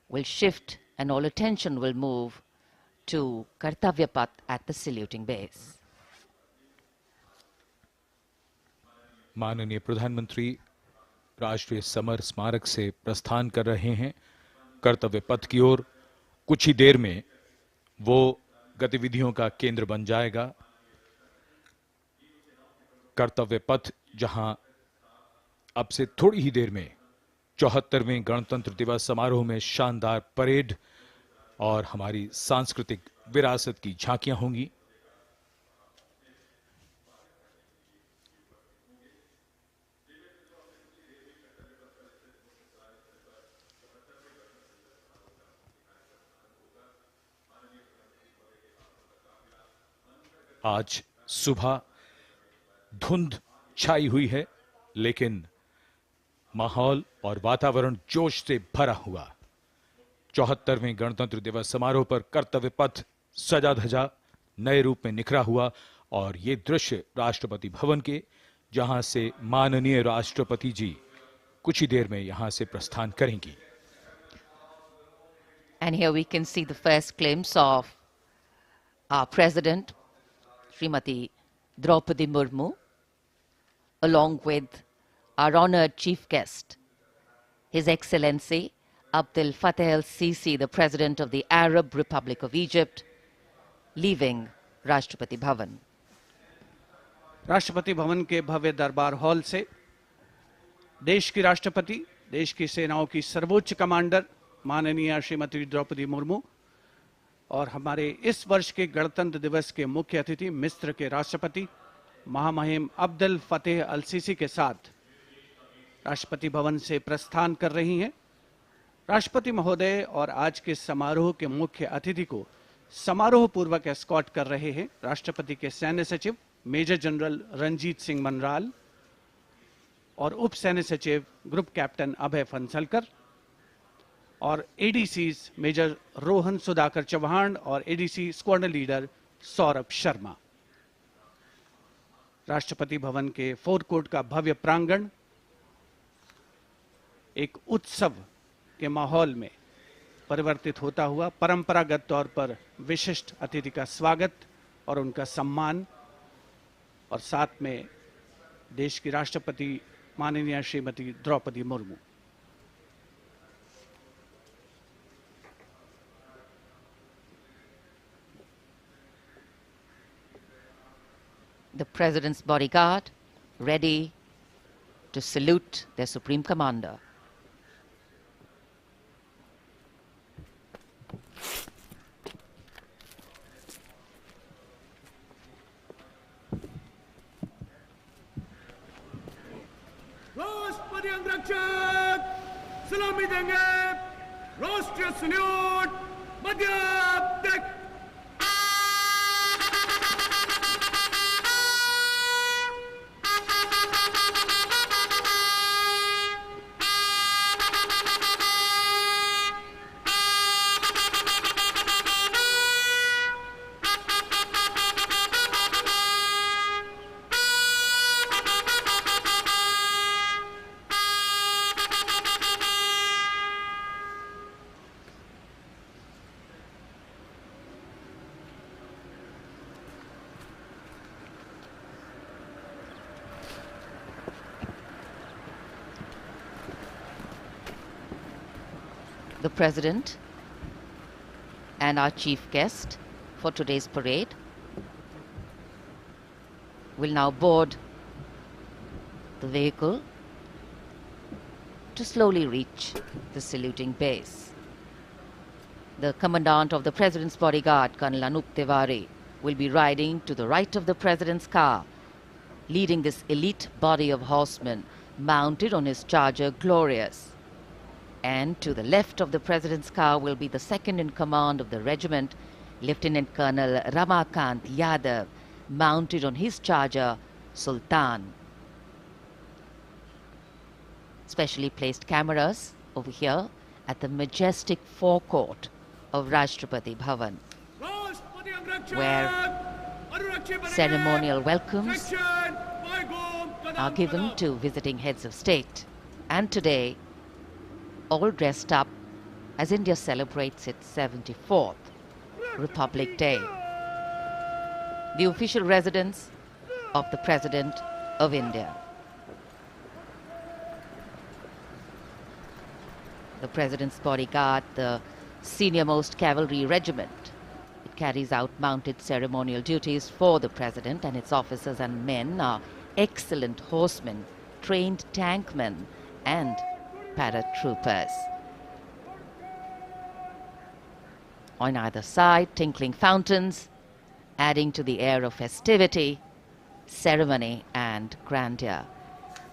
will shift and all attention will move to Kartavya Path at the saluting base. माननीय प्रधानमंत्री राष्ट्रीय summer स्मारक से प्रस्थान कर रहे हैं कर्तव्य पथ की ओर। कुछ ही देर में वो गतिविधियों का केंद्र बन जाएगा। कर्तव्य पथ जहां अब से थोड़ी ही देर में 74वें गणतंत्र दिवस समारोह में शानदार परेड और हमारी सांस्कृतिक विरासत की झांकियां होंगी। आज सुबह धुंध छाई हुई है, लेकिन माहौल और वातावरण जोश से भरा हुआ। 74वें गणतंत्र दिवस समारोह पर कर्तव्य पथ सजा धजा नए रूप में निखरा हुआ और ये दृश्य राष्ट्रपति भवन के, जहां से माननीय राष्ट्रपति जी कुछ ही देर में यहां से प्रस्थान करेंगी। And here we can see the first glimpse of our president, Srimati Draupadi Murmu, along with our honored chief guest, His Excellency Abdel Fattah el-Sisi, the President of the Arab Republic of Egypt, leaving Rashtrapati Bhavan. Rashtrapati Bhavan के भव्य दरबार hall से देश की राष्ट्रपति, देश की सेनाओं की सर्वोच्च कमांडर माननीय श्रीमती द्रौपदी मुर्मू और हमारे इस वर्ष के गणतंत्र दिवस के मुख्य अतिथि मिस्र के राष्ट्रपति महामहिम अब्दुल फतेह अल सीसी के साथ राष्ट्रपति भवन से प्रस्थान कर रही हैं। राष्ट्रपति महोदय और आज के समारोह के मुख्य अतिथि को समारोह पूर्वक एस्कॉर्ट कर रहे हैं राष्ट्रपति के सैन्य सचिव मेजर जनरल रंजीत सिंह मनराल और उप सैन्य सचिव ग्रुप कैप्टन अभय फंसलकर और एडीसीज मेजर रोहन सुधाकर चौहान और ADC squadron leader Saurabh Sharma. Rashtrapati Bhavan के फोर कोर्ट का भव्य प्रांगण एक उत्सव के माहौल में परिवर्तित होता हुआ परंपरागत तौर पर विशिष्ट अतिथि का स्वागत और उनका सम्मान और साथ में देश की राष्ट्रपति माननीय Shrimati Draupadi Murmu. The President's bodyguard ready to salute their Supreme Commander. राष्ट्रपति अंगरक्षक सलामी देंगे। राष्ट्रीय सल्यूट मध्य तक। The President and our chief guest for today's parade will now board the vehicle to slowly reach the saluting base. The Commandant of the President's bodyguard, Colonel Anup Tiwari, will be riding to the right of the President's car, leading this elite body of horsemen mounted on his charger Glorious. And to the left of the President's car will be the second in command of the regiment, Lieutenant Colonel Ramakant Yadav, mounted on his charger Sultan. Specially placed cameras over here at the majestic forecourt of Rashtrapati Bhavan, where ceremonial welcomes are given to visiting heads of state. And today, all dressed up as India celebrates its 74th Republic Day. The official residence of the President of India. The President's bodyguard, the senior-most cavalry regiment. It carries out mounted ceremonial duties for the President, and its officers and men are excellent horsemen, trained tankmen, and paratroopers. On either side, tinkling fountains, adding to the air of festivity, ceremony and grandeur.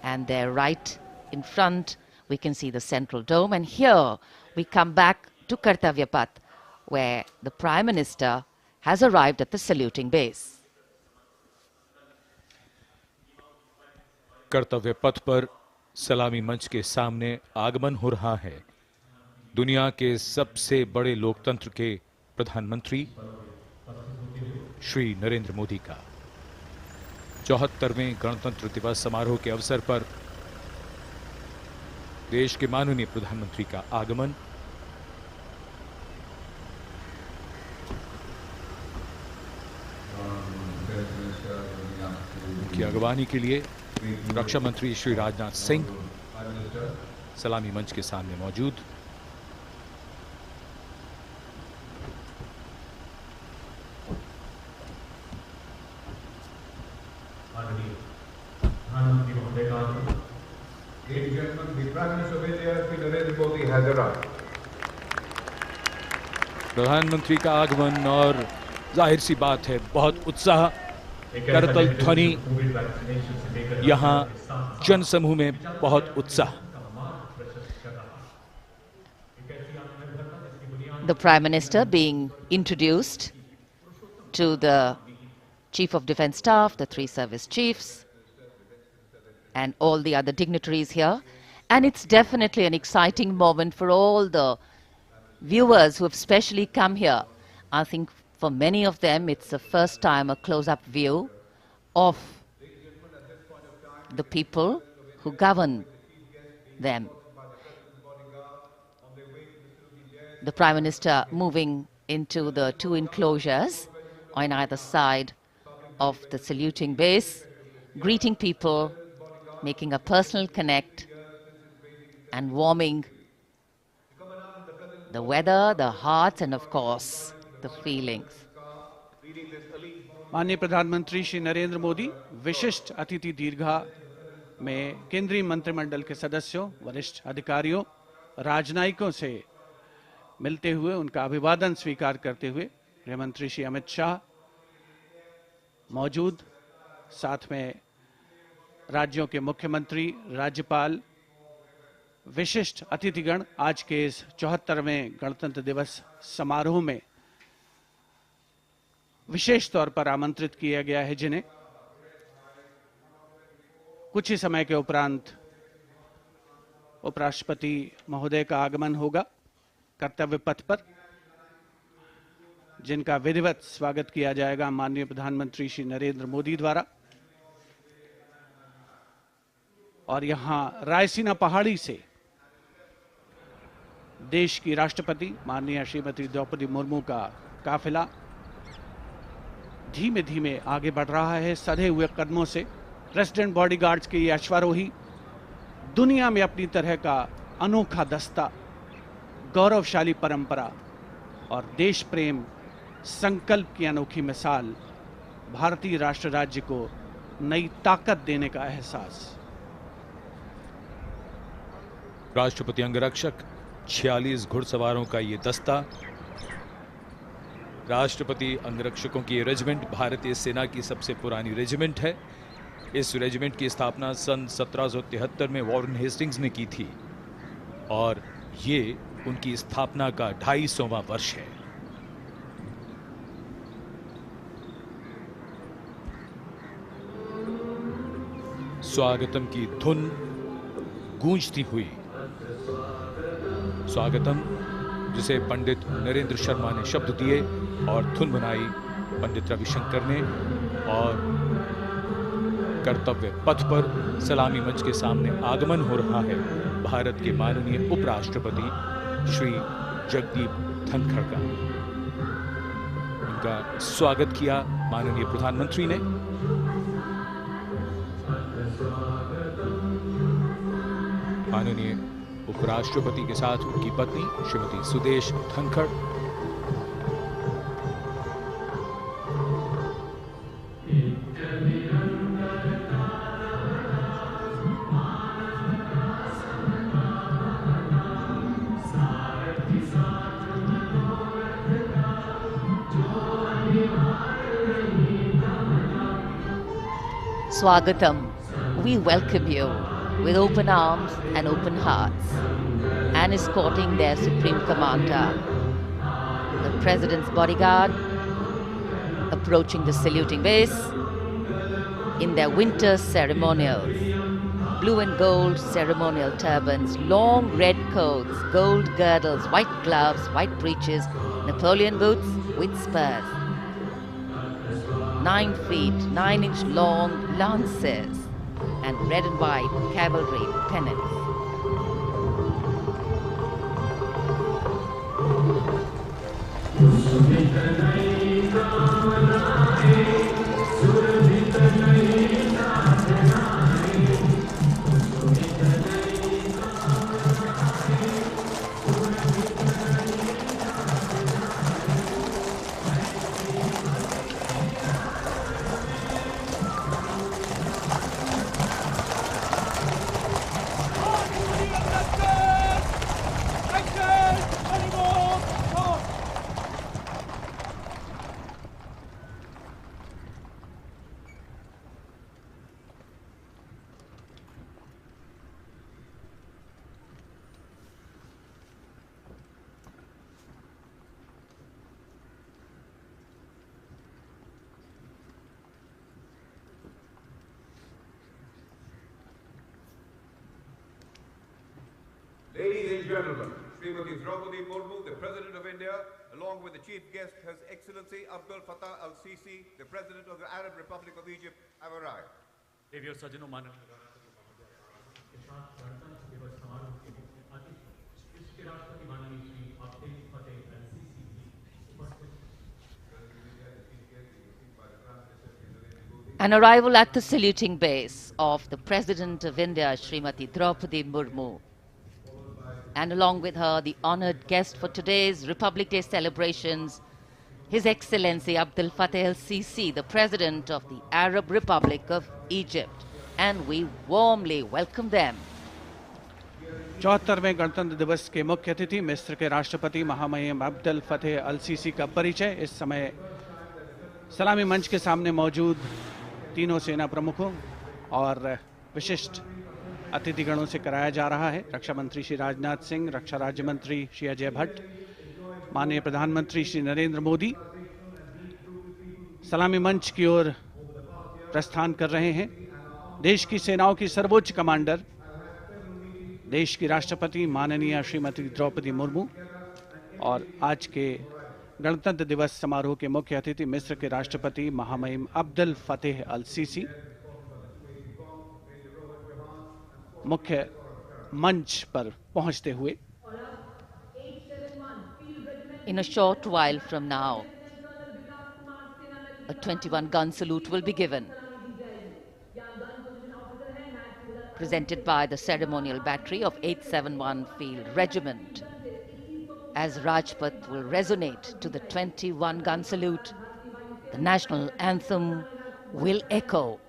And there right in front, we can see the central dome. And here we come back to Kartavya Path, where the Prime Minister has arrived at the saluting base. कर्तव्य पथ पर सलामी मंच के सामने आगमन हो रहा है दुनिया के सबसे बड़े लोकतंत्र के प्रधानमंत्री श्री नरेंद्र मोदी का 74वें गणतंत्र दिवस समारोह के अवसर पर देश के माननीय प्रधानमंत्री का आगमन। उनकी अगवानी के लिए रक्षा मंत्री श्री राजनाथ सिंह सलामी मंच के सामने मौजूद। प्रधानमंत्री का आगमन और जाहिर सी बात है बहुत उत्साह करतल ध्वनि यहाँ जनसमूह में बहुत उत्साह। The Prime Minister being introduced to the Chief of Defence Staff, the 3 service chiefs and all the other dignitaries here. And it's definitely an exciting moment for all the viewers who have specially come here. I think for many of them it's the first time a close-up view of the people who govern them. The Prime Minister moving into the 2 enclosures on either side of the saluting base, greeting people, making a personal connect and warming the weather, the hearts and of course the feelings. माननीय प्रधानमंत्री श्री नरेंद्र मोदी विशिष्ट अतिथि दीर्घा में केंद्रीय मंत्रिमंडल के सदस्यों, वरिष्ठ अधिकारियों, राजनयिकों से मिलते हुए उनका अभिवादन स्वीकार करते हुए गृह मंत्री श्री अमित शाह मौजूद, साथ में राज्यों के मुख्यमंत्री, राज्यपाल, विशिष्ट अतिथिगण आज के इस 74वें गणतंत्र दिवस समारोह में विशेष तौर पर आमंत्रित किया गया है, जिन्हें कुछ ही समय के उपरांत उपराष्ट्रपति महोदय का आगमन होगा कर्तव्य पथ पर, जिनका विधिवत स्वागत किया जाएगा माननीय प्रधानमंत्री श्री नरेंद्र मोदी द्वारा। और यहां रायसीना पहाड़ी से देश की राष्ट्रपति माननीय श्रीमती द्रौपदी मुर्मू का काफिला धीमे धीमे आगे बढ़ रहा है सधे हुए कदमों से। प्रेसिडेंट बॉडीगार्ड्स के ये अश्वारोही दुनिया में अपनी तरह का अनोखा दस्ता, गौरवशाली परंपरा और देश प्रेम संकल्प की अनोखी मिसाल, भारतीय राष्ट्र राज्य को नई ताकत देने का एहसास। राष्ट्रपति अंगरक्षक 46 घुड़सवारों का ये दस्ता, राष्ट्रपति अंगरक्षकों की ये रेजिमेंट भारतीय सेना की सबसे पुरानी रेजिमेंट है। इस रेजिमेंट की स्थापना सन 1773 में वॉरेन हेस्टिंग्स ने की थी और ये उनकी स्थापना का 250वां वर्ष है। स्वागतम की धुन गूंजती हुई, स्वागतम जिसे पंडित नरेंद्र शर्मा ने शब्द दिए और धुन बनाई पंडित रविशंकर ने, और कर्तव्य पथ पर सलामी मंच के सामने आगमन हो रहा है भारत के माननीय उपराष्ट्रपति श्री जगदीप धनखड़ का। उनका स्वागत किया माननीय प्रधानमंत्री ने। माननीय उपराष्ट्रपति के साथ उनकी पत्नी Shrimati Sudesh Dhankhar, Swagatam. We welcome you with open arms and open hearts, and escorting their Supreme Commander, the President's bodyguard, approaching the saluting base in their winter ceremonials. Blue and gold ceremonial turbans, long red coats, gold girdles, white gloves, white breeches, Napoleon boots with spurs. 9 feet, 9-inch long lances, and red and white cavalry pennants. Ladies and gentlemen, Srimati Draupadi Murmu, the President of India, along with the Chief Guest, His Excellency Abdul Fattah al-Sisi, the President of the Arab Republic of Egypt, have arrived. देवियों सज्जनों माननीय के साथ गणतंत्र दिवस समारोह के मुख्य अतिथि इसके राष्ट्रपति माननीय श्री अब्दुल फतेह अल-सीसी जी उपस्थित। An arrival at the saluting base of the President of India, Srimati Draupadi Murmu, and along with her, the honored guest for today's Republic Day celebrations, His Excellency Abdul Fattah al-Sisi, the President of the Arab Republic of Egypt, and we warmly welcome them. 74वें गणतंत्र दिवस के मुख्य अतिथि मिस्र के राष्ट्रपति महामहिम अब्दुल फतेह अल CC का परिचय इस समय सलामी मंच के सामने मौजूद तीनों सेना प्रमुखों और विशिष्ट अतिथिगणों से कराया जा रहा है। रक्षा मंत्री श्री राजनाथ सिंह, रक्षा राज्य मंत्री श्री अजय भट्ट, माननीय प्रधानमंत्री श्री नरेंद्र मोदी सलामी मंच की ओर प्रस्थान कर रहे हैं। देश की सेनाओं की सर्वोच्च कमांडर, देश की राष्ट्रपति माननीय श्रीमती द्रौपदी मुर्मू और आज के गणतंत्र दिवस समारोह के मुख्य अतिथि मिस्र के राष्ट्रपति महामहिम अब्दुल फतेह अल सीसी मुख्य मंच पर पहुंचते हुए In a short while from now, a 21-gun salute will be given, presented by the ceremonial battery of 871 Field Regiment. As Rajpath will resonate to the 21-gun salute, the national anthem will echo.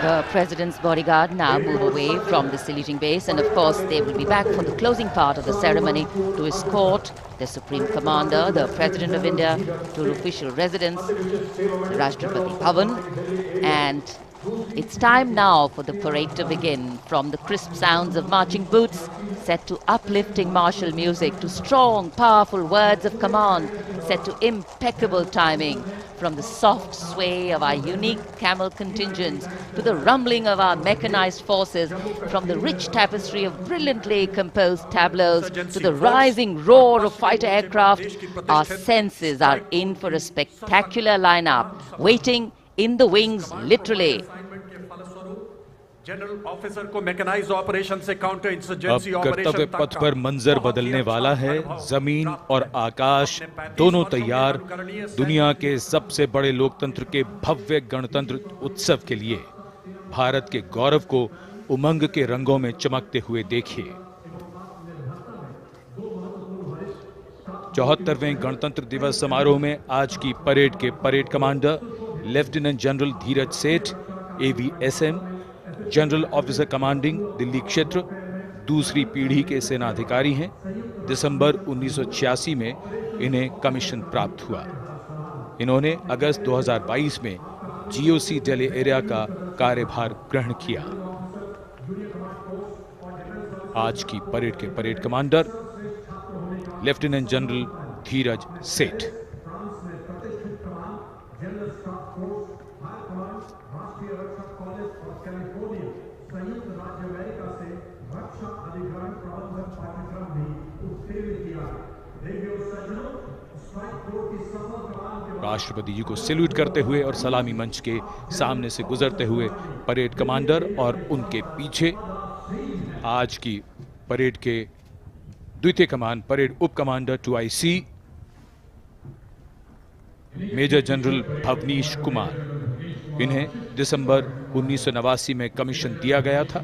The president's bodyguard now move away from the saluting base, and of course they will be back for the closing part of the ceremony to escort the Supreme Commander, the President of India, to her official residence, the Rashtrapati Bhavan. And it's time now for the parade to begin. From the crisp sounds of marching boots set to uplifting martial music, to strong, powerful words of command set to impeccable timing, from the soft sway of our unique camel contingents to the rumbling of our mechanized forces, from the rich tapestry of brilliantly composed tableaus to the rising roar of fighter aircraft, our senses are in for a spectacular lineup, waiting in the wings, literally. General officer को mechanised operation से counter insurgency अब कर्तव्य पथ पर मंजर बदलने वाला है। जमीन और आकाश दोनों तैयार दुनिया के सबसे बड़े लोकतंत्र के भव्य गणतंत्र उत्सव के लिए। भारत के गौरव को उमंग के रंगों में चमकते हुए देखिए। 74वें गणतंत्र दिवस समारोह में आज की परेड के परेड कमांडर लेफ्टिनेंट जनरल धीरज सेठ, AVSM, general officer commanding Delhi क्षेत्र, दूसरी पीढ़ी के सेनाधिकारी हैं। दिसंबर 1986 में इन्हें कमीशन प्राप्त हुआ। इन्होंने अगस्त 2022 में GOC दिल्ली एरिया का कार्यभार ग्रहण किया। आज की परेड के परेड कमांडर लेफ्टिनेंट जनरल धीरज सेठ। राष्ट्रपति जी को सैल्यूट करते हुए और सलामी मंच के सामने से गुजरते हुए परेड कमांडर और उनके पीछे आज की परेड के द्वितीय कमान परेड उप commander 2IC major general Bhavnish Kumar. इन्हें दिसंबर 1989 में कमीशन दिया गया था।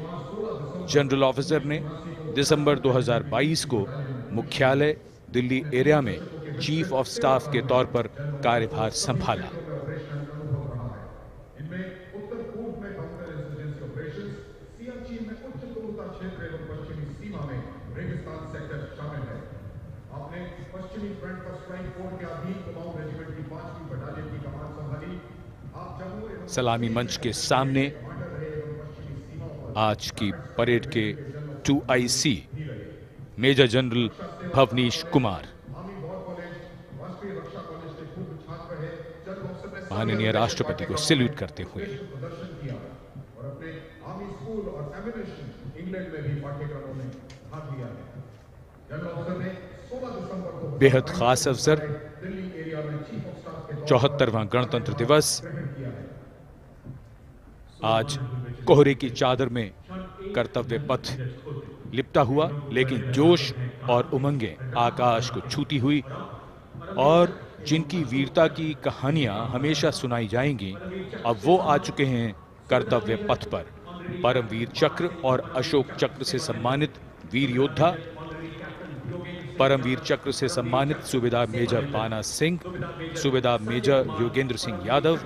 जनरल ऑफिसर ने दिसंबर 2022 को मुख्यालय दिल्ली एरिया में चीफ ऑफ स्टाफ के तौर पर कार्यभार संभाला। सलामी मंच के सामने आज की परेड के 2IC major general Bhavnish Kumar माननीय राष्ट्रपति को सैल्यूट करते हुए। बेहद खास अवसर 74वां गणतंत्र दिवस आज कोहरे की चादर में कर्तव्य पथ लिपटा हुआ, लेकिन जोश और उमंगें आकाश को छूती हुई और जिनकी वीरता की कहानियां हमेशा सुनाई जाएंगी, अब वो आ चुके हैं कर्तव्य पथ पर। परमवीर चक्र और अशोक चक्र से सम्मानित वीर योद्धा, परमवीर चक्र से सम्मानित सूबेदार मेजर बाना सिंह, सूबेदार मेजर योगेंद्र सिंह यादव,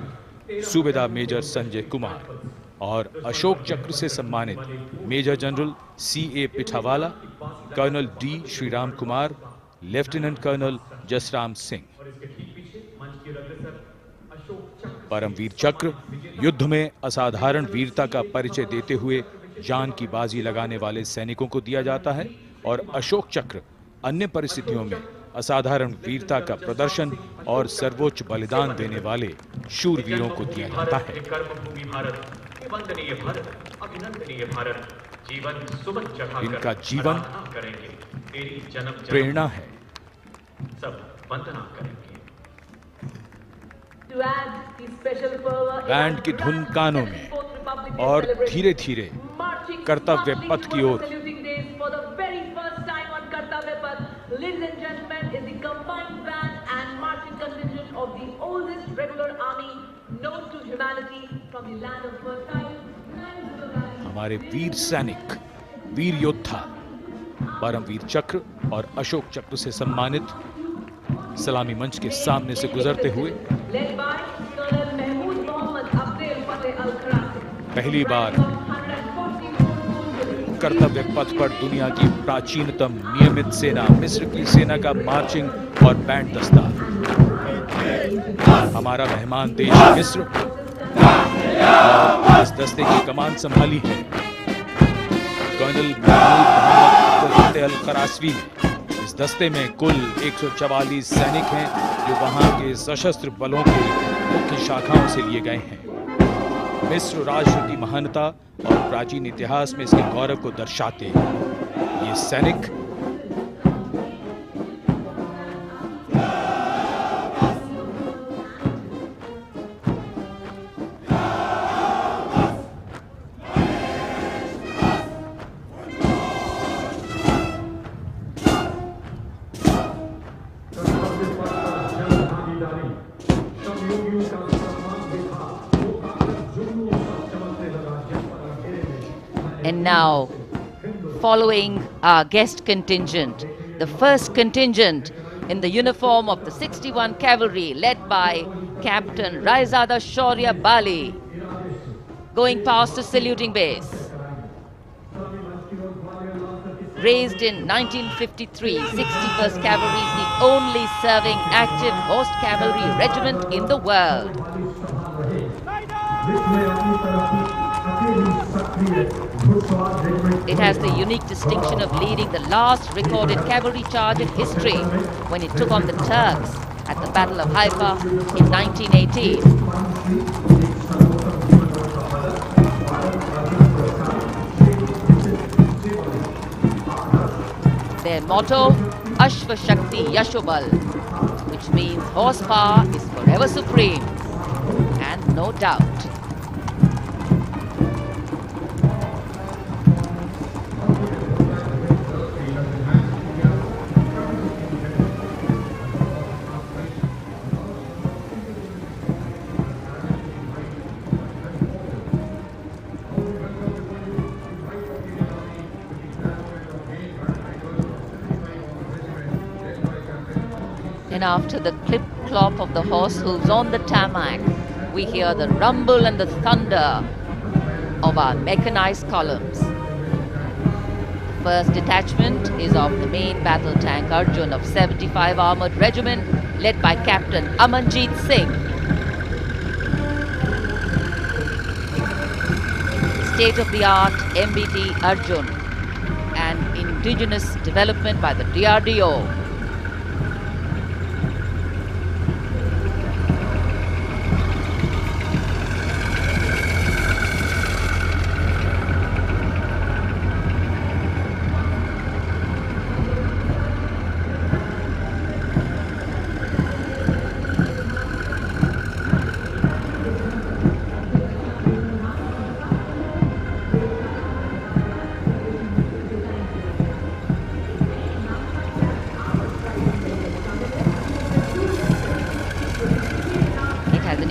सूबेदार मेजर संजय कुमार और अशोक चक्र से सम्मानित major general CA Pithawala, colonel D Shriram Kumar, lieutenant colonel Jasram Singh. Paramvir Chakra युद्ध में असाधारण वीरता का परिचय देते हुए जान की बाजी लगाने वाले सैनिकों को दिया जाता है और अशोक चक्र अन्य परिस्थितियों में असाधारण वीरता का प्रदर्शन और सर्वोच्च बलिदान देने वाले शूरवीरों को दिया जाता है। इनका जीवन प्रेरणा है। बैंड की धुन कानों में और धीरे धीरे कर्तव्य पथ की ओर। Ladies and gentlemen, is the combined band and marching contingent of the oldest regular army known to humanity from the land of fertile. हमारे वीर सैनिक, वीर योद्धा परमवीर चक्र और अशोक चक्र से सम्मानित सलामी मंच के सामने से गुजरते हुए led by Colonel Mahmood Mohammad Abdel Fateh Al-Kharasi. पहली बार कर्तव्य पथ पर दुनिया की प्राचीनतम नियमित सेना मिस्र की सेना का मार्चिंग और बैंड दस्ता। हमारा मेहमान देश मिस्र और इस दस्ते की कमान संभाली है कर्नल मोहम्मद अल करासवी ने। इस दस्ते में कुल 144 सैनिक हैं जो वहां के सशस्त्र बलों की मुख्य शाखाओं से लिए गए हैं। मिस्र राष्ट्र की महानता और प्राचीन इतिहास में इसके गौरव को दर्शाते ये सैनिक And now, following our guest contingent, the first contingent in the uniform of the 61 Cavalry led by Captain Raizada Shaurya Bali, going past the saluting base. Raised in 1953, 61st Cavalry is the only serving active horse cavalry regiment in the world. It has the unique distinction of leading the last recorded cavalry charge in history when it took on the Turks at the Battle of Haifa in 1918. Their motto, Ashva Shakti Yashobal, which means horsepower is forever supreme, and no doubt. And after the clip-clop of the horse hooves on the tarmac, we hear the rumble and the thunder of our mechanized columns. The first detachment is of the main battle tank Arjun of 75 Armoured Regiment, led by Captain Amanjeet Singh. State-of-the-art MBT Arjun, an indigenous development by the DRDO.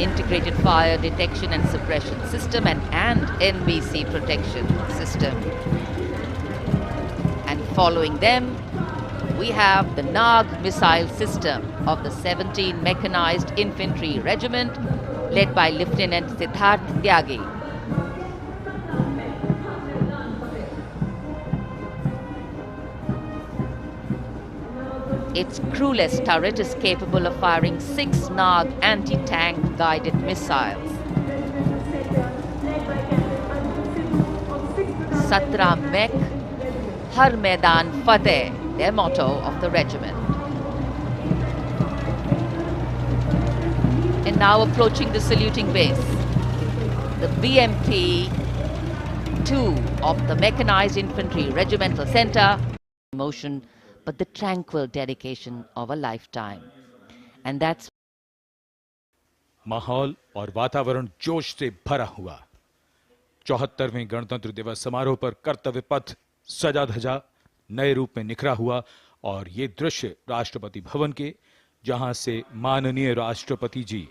Integrated fire detection and suppression system and NBC protection system. And following them, we have the Nag missile system of the 17 Mechanized Infantry Regiment, led by Lieutenant Siddharth Tyagi. Its crewless turret is capable of firing 6 Nag anti-tank guided missiles. Satra Mek, Har Maidan Fateh, their motto of the regiment. And now approaching the saluting base, the BMP 2 of the Mechanized Infantry Regimental Center, motion but the tranquil dedication of a lifetime. And that's माहौल और वातावरण जोश से भरा हुआ। 74वें गणतंत्र दिवस समारोह पर कर्तव्य पथ सजा धजा नए रूप में निखरा हुआ और ये दृश्य राष्ट्रपति भवन के, जहां से माननीय राष्ट्रपति जी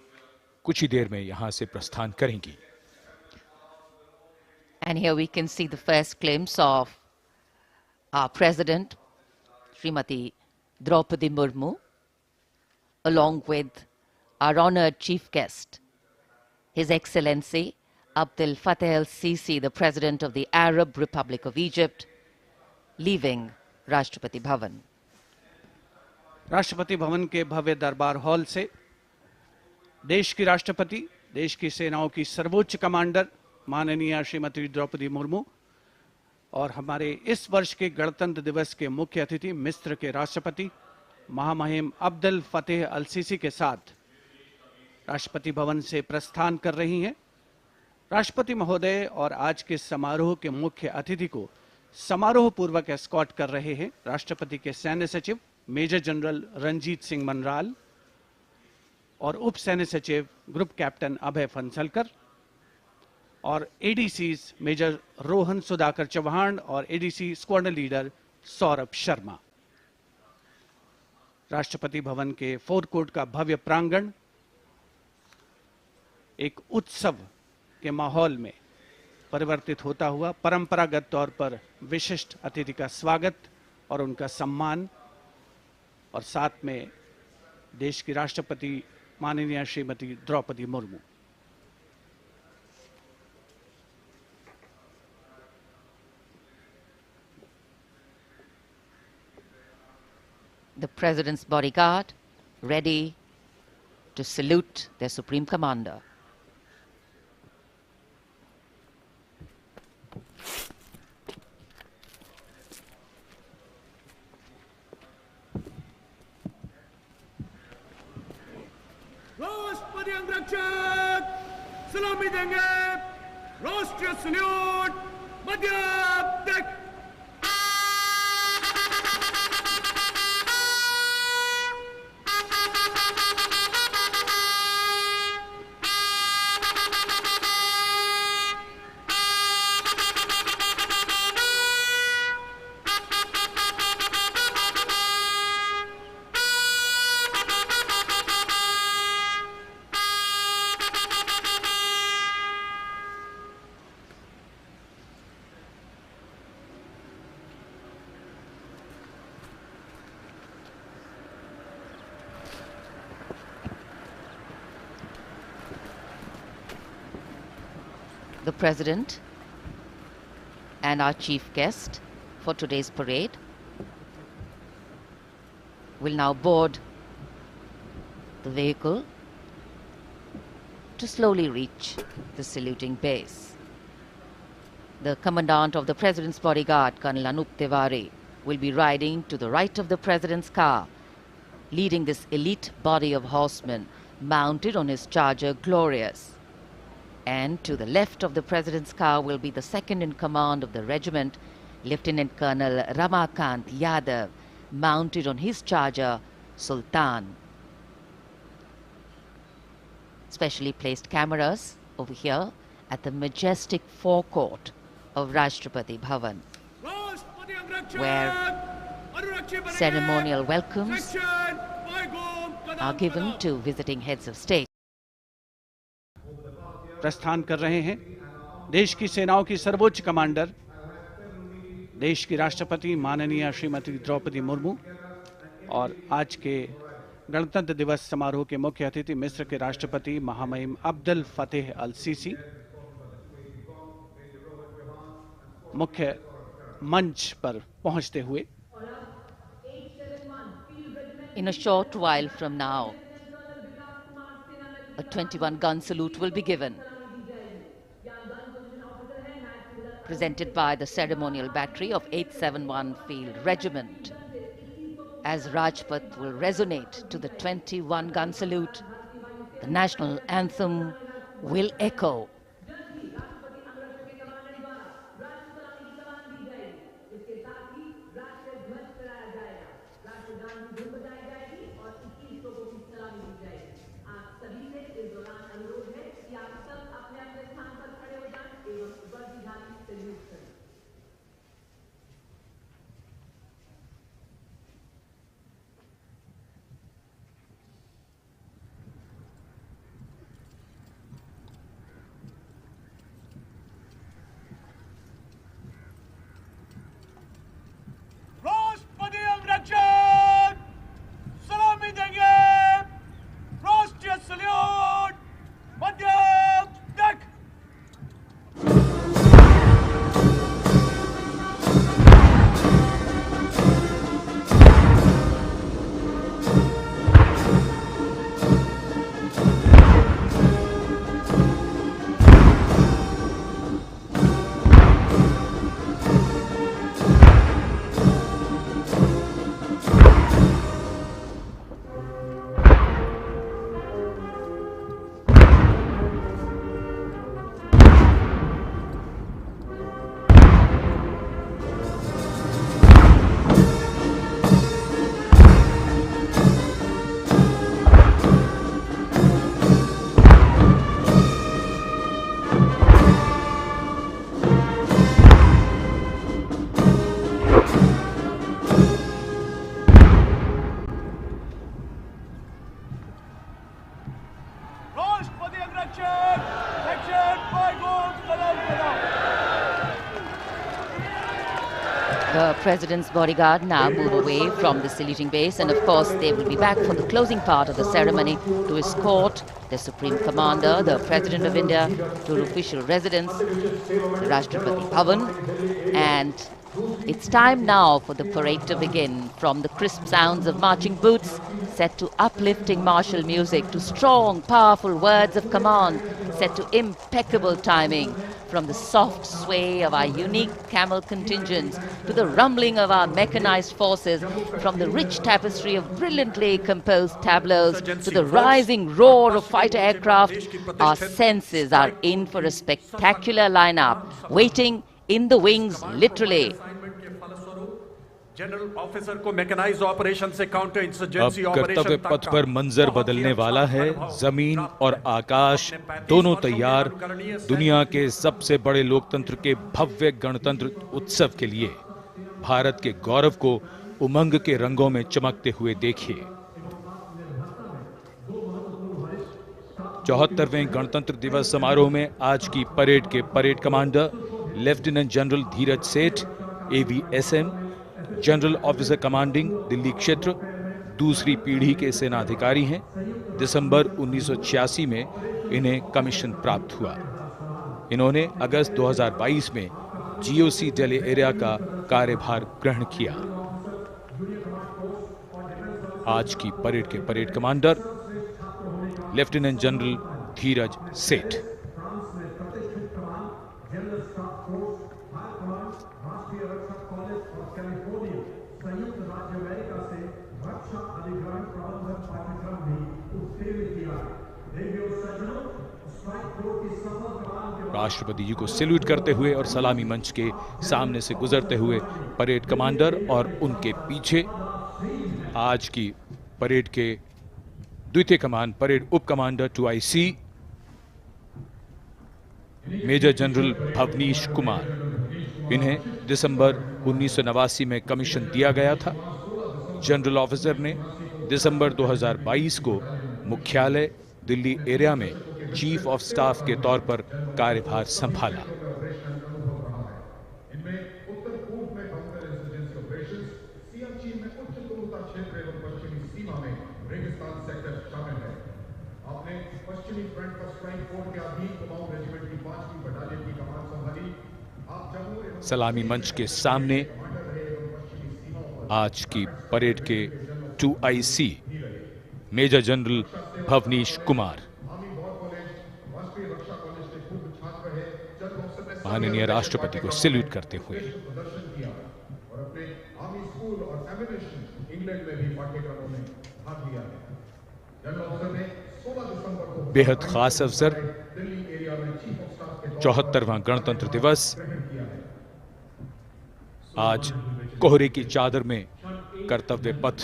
कुछ ही देर में यहां से प्रस्थान करेंगी। And here we can see the first glimpse of our president, Srimati Draupadi Murmu, along with our honored chief guest, His Excellency Abdel Fattah al-Sisi, the President of the Arab Republic of Egypt, leaving Rashtrapati Bhavan. Rashtrapati Bhavan के भव्य दरबार hall से देश की राष्ट्रपति, देश की सेनाओं की सर्वोच्च कमांडर माननीय श्रीमती द्रौपदी मुर्मू और हमारे इस वर्ष के गणतंत्र दिवस के मुख्य अतिथि मिस्र के राष्ट्रपति महामहिम अब्दुल फतेह अल सीसी के साथ राष्ट्रपति भवन से प्रस्थान कर रही हैं। राष्ट्रपति महोदय और आज के समारोह के मुख्य अतिथि को समारोह पूर्वक एस्कॉर्ट कर रहे हैं राष्ट्रपति के सैन्य सचिव मेजर जनरल रंजीत सिंह मनराल और उप सैन्य सचिव ग्रुप कैप्टन अभय फंसलकर और एडीसीज मेजर रोहन सुधाकर चौहान और ADC squadron leader Saurabh Sharma. Rashtrapati Bhavan के फोर कोर्ट का भव्य प्रांगण एक उत्सव के माहौल में परिवर्तित होता हुआ परंपरागत तौर पर विशिष्ट अतिथि का स्वागत और उनका सम्मान और साथ में देश की राष्ट्रपति माननीय Shrimati Draupadi Murmu. The President's bodyguard ready to salute their Supreme Commander. राष्ट्रपति अंगरक्षक सलामी देंगे। राष्ट्रीय सल्यूट मध्य तक। The President and our chief guest for today's parade will now board the vehicle to slowly reach the saluting base. The Commandant of the President's bodyguard, Colonel Anup Tiwari, will be riding to the right of the President's car, leading this elite body of horsemen mounted on his charger Glorious. And to the left of the President's car will be the second in command of the regiment, Lieutenant Colonel Ramakant Yadav, mounted on his charger Sultan. Specially placed cameras over here at the majestic forecourt of Rashtrapati Bhavan, where ceremonial welcomes are given to visiting heads of state. प्रस्थान कर रहे हैं देश की सेनाओं की सर्वोच्च commander, देश की राष्ट्रपति माननीय श्रीमती द्रौपदी मुर्मू और आज के गणतंत्र दिवस समारोह के मुख्य अतिथि मिस्र के राष्ट्रपति महामहिम अब्दुल फतेह अल सीसी मुख्य मंच पर पहुंचते हुए। In a short while from now, a 21-gun salute will be given, presented by the ceremonial battery of 871 Field Regiment. As Rajpath will resonate to the 21-gun salute, the national anthem will echo. The president's bodyguard now move away from the saluting base, and of course they will be back for the closing part of the ceremony to escort the Supreme Commander, the President of India, to her official residence, the Rashtrapati Bhavan. And it's time now for the parade to begin. From the crisp sounds of marching boots set to uplifting martial music, to strong, powerful words of command set to impeccable timing, from the soft sway of our unique camel contingents to the rumbling of our mechanized forces, from the rich tapestry of brilliantly composed tableaus to the rising roar of fighter aircraft, our senses are in for a spectacular lineup, waiting in the wings, literally. General officer को mechanised operation से counter insurgency अब operation कर्तव्य पथ पर मंजर बदलने वाला है। जमीन और आकाश दोनों तैयार दुनिया के सबसे बड़े लोकतंत्र के भव्य गणतंत्र उत्सव के लिए। भारत के गौरव को उमंग के रंगों में चमकते हुए देखिए। 74वें गणतंत्र दिवस समारोह में आज की परेड के परेड कमांडर लेफ्टिनेंट जनरल धीरज सेठ, AVSM, general officer commanding Delhi क्षेत्र, दूसरी पीढ़ी के सेनाधिकारी हैं। दिसंबर 1986 में इन्हें कमीशन प्राप्त हुआ। इन्होंने अगस्त 2022 में GOC दिल्ली एरिया का कार्यभार ग्रहण किया। आज की परेड के परेड कमांडर लेफ्टिनेंट जनरल धीरज सेठ। राष्ट्रपति जी को सैल्यूट करते हुए और सलामी मंच के सामने से गुजरते हुए परेड कमांडर और उनके पीछे आज की परेड के द्वितीय कमान परेड उप commander 2IC major general Bhavnish Kumar. इन्हें दिसंबर 1989 में कमीशन दिया गया था। जनरल ऑफिसर ने दिसंबर 2022 को मुख्यालय दिल्ली एरिया में चीफ ऑफ स्टाफ के तौर पर कार्यभार संभाला। सलामी मंच के सामने आज की परेड के 2IC major general Bhavnish Kumar. माननीय राष्ट्रपति को सैल्यूट करते हुए। बेहद खास अवसर 74वां गणतंत्र दिवस। आज कोहरे की चादर में कर्तव्य पथ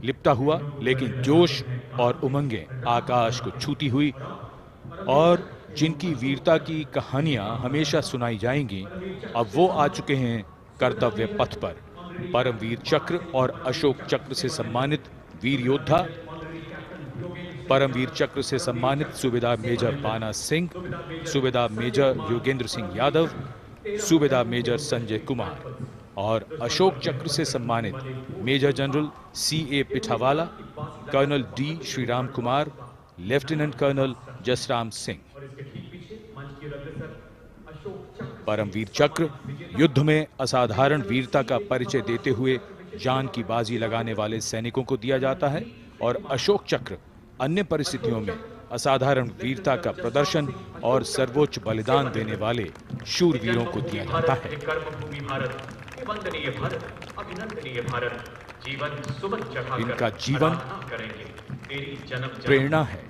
लिपटा हुआ, लेकिन जोश और उमंगें आकाश को छूती हुई। और जिनकी वीरता की कहानियां हमेशा सुनाई जाएंगी, अब वो आ चुके हैं कर्तव्य पथ पर। परमवीर चक्र और अशोक चक्र से सम्मानित वीर योद्धा, परमवीर चक्र से सम्मानित सूबेदार मेजर बाना सिंह, सूबेदार मेजर योगेंद्र सिंह यादव, सूबेदार मेजर संजय कुमार और अशोक चक्र से सम्मानित major general CA Pithawala, colonel D Shriram Kumar, lieutenant colonel Jasram Singh. Paramvir Chakra युद्ध में असाधारण वीरता का परिचय देते हुए जान की बाजी लगाने वाले सैनिकों को दिया जाता है, और अशोक चक्र अन्य परिस्थितियों में असाधारण वीरता का प्रदर्शन और सर्वोच्च बलिदान देने वाले शूरवीरों को दिया जाता है। इनका जीवन प्रेरणा है।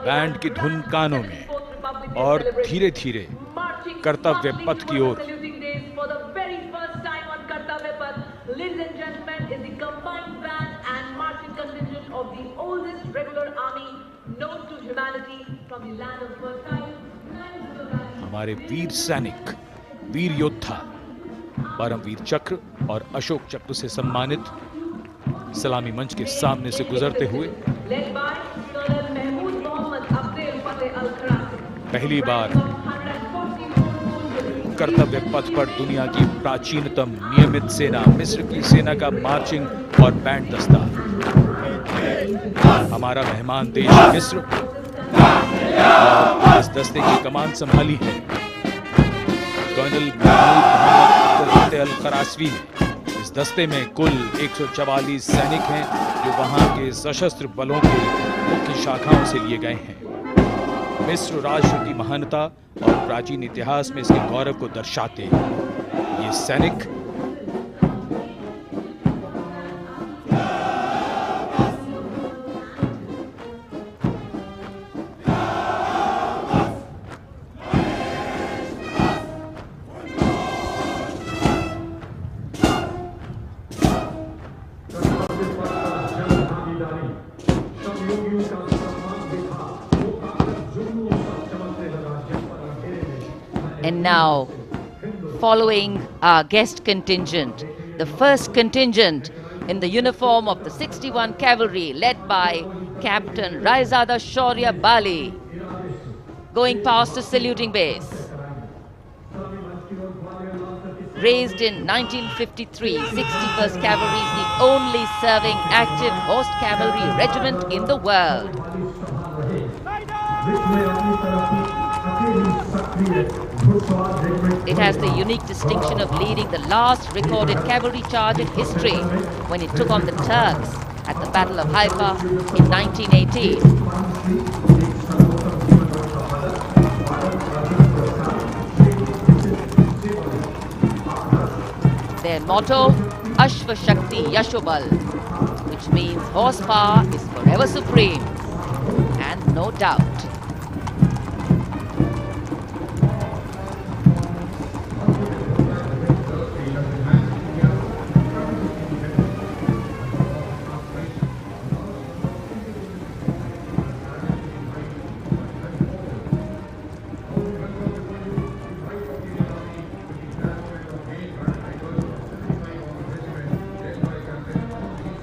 बैंड की धुन कानों में और धीरे धीरे कर्तव्य पथ की ओर। Ladies and gentlemen, is the combined band and marching contingent of the oldest regular army known to humanity from the land of fertile. हमारे वीर सैनिक, वीर योद्धा परमवीर चक्र और अशोक चक्र से सम्मानित सलामी मंच के सामने से गुजरते हुए पहली बार कर्तव्य पथ पर दुनिया की प्राचीनतम नियमित सेना मिस्र की सेना का मार्चिंग और बैंड दस्ता। हमारा मेहमान देश मिस्र और इस दस्ते की कमान संभाली है कर्नल मोहम्मद अल खरासवी ने। इस दस्ते में कुल 144 सैनिक हैं जो वहां के सशस्त्र बलों की मुख्य शाखाओं से लिए गए हैं। मिस्र राष्ट्र की महानता और प्राचीन इतिहास में इसके गौरव को दर्शाते ये सैनिक And now, following our guest contingent, the first contingent in the uniform of the 61 Cavalry led by Captain Raizada Shaurya Bali, going past the saluting base. Raised in 1953, 61st Cavalry is the only serving active horse cavalry regiment in the world. It has the unique distinction of leading the last recorded cavalry charge in history when it took on the Turks at the Battle of Haifa in 1918. Their motto, Ashva Shakti Yashobal, which means horsepower is forever supreme, and no doubt.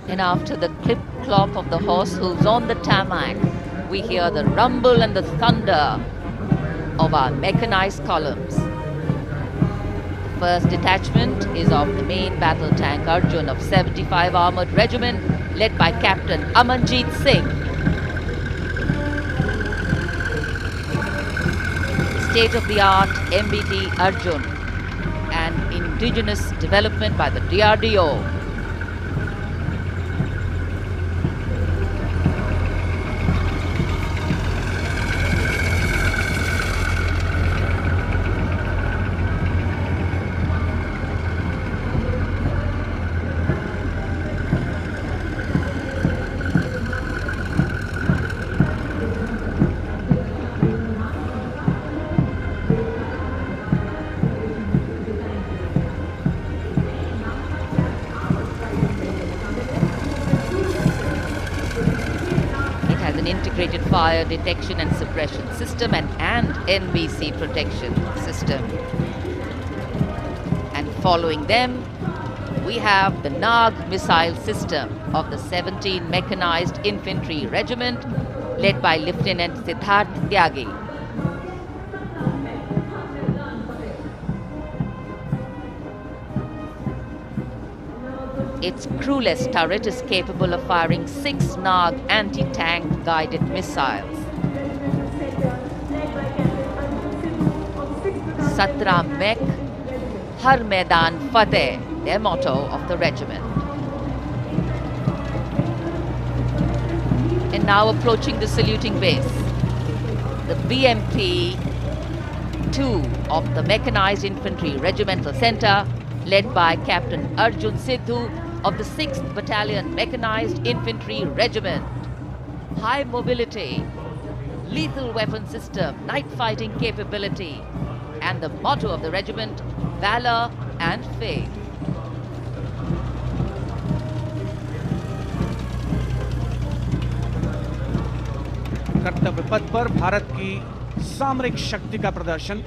And after the clip-clop of the horse hooves on the tarmac, we hear the rumble and the thunder of our mechanized columns. The first detachment is of the main battle tank Arjun of 75 Armoured Regiment, led by Captain Amanjeet Singh. State-of-the-art MBT Arjun, an indigenous development by the DRDO. Integrated fire detection and suppression system and NBC protection system. And following them, we have the Nag missile system of the 17 Mechanized Infantry Regiment, led by Lieutenant Siddharth Tyagi. Its crewless turret is capable of firing 6 Nag anti-tank guided missiles. Satra Mek, Har Maidan Fateh, their motto of the regiment. And now approaching the saluting base, the BMP 2 of the Mechanized Infantry Regimental Center, led by Captain Arjun Sidhu of the 6th Battalion Mechanized Infantry Regiment. High mobility, lethal weapon system, night fighting capability, and the motto of the regiment, valor and faith. कर्तव्य पथ पर भारत की सामरिक शक्ति का प्रदर्शन,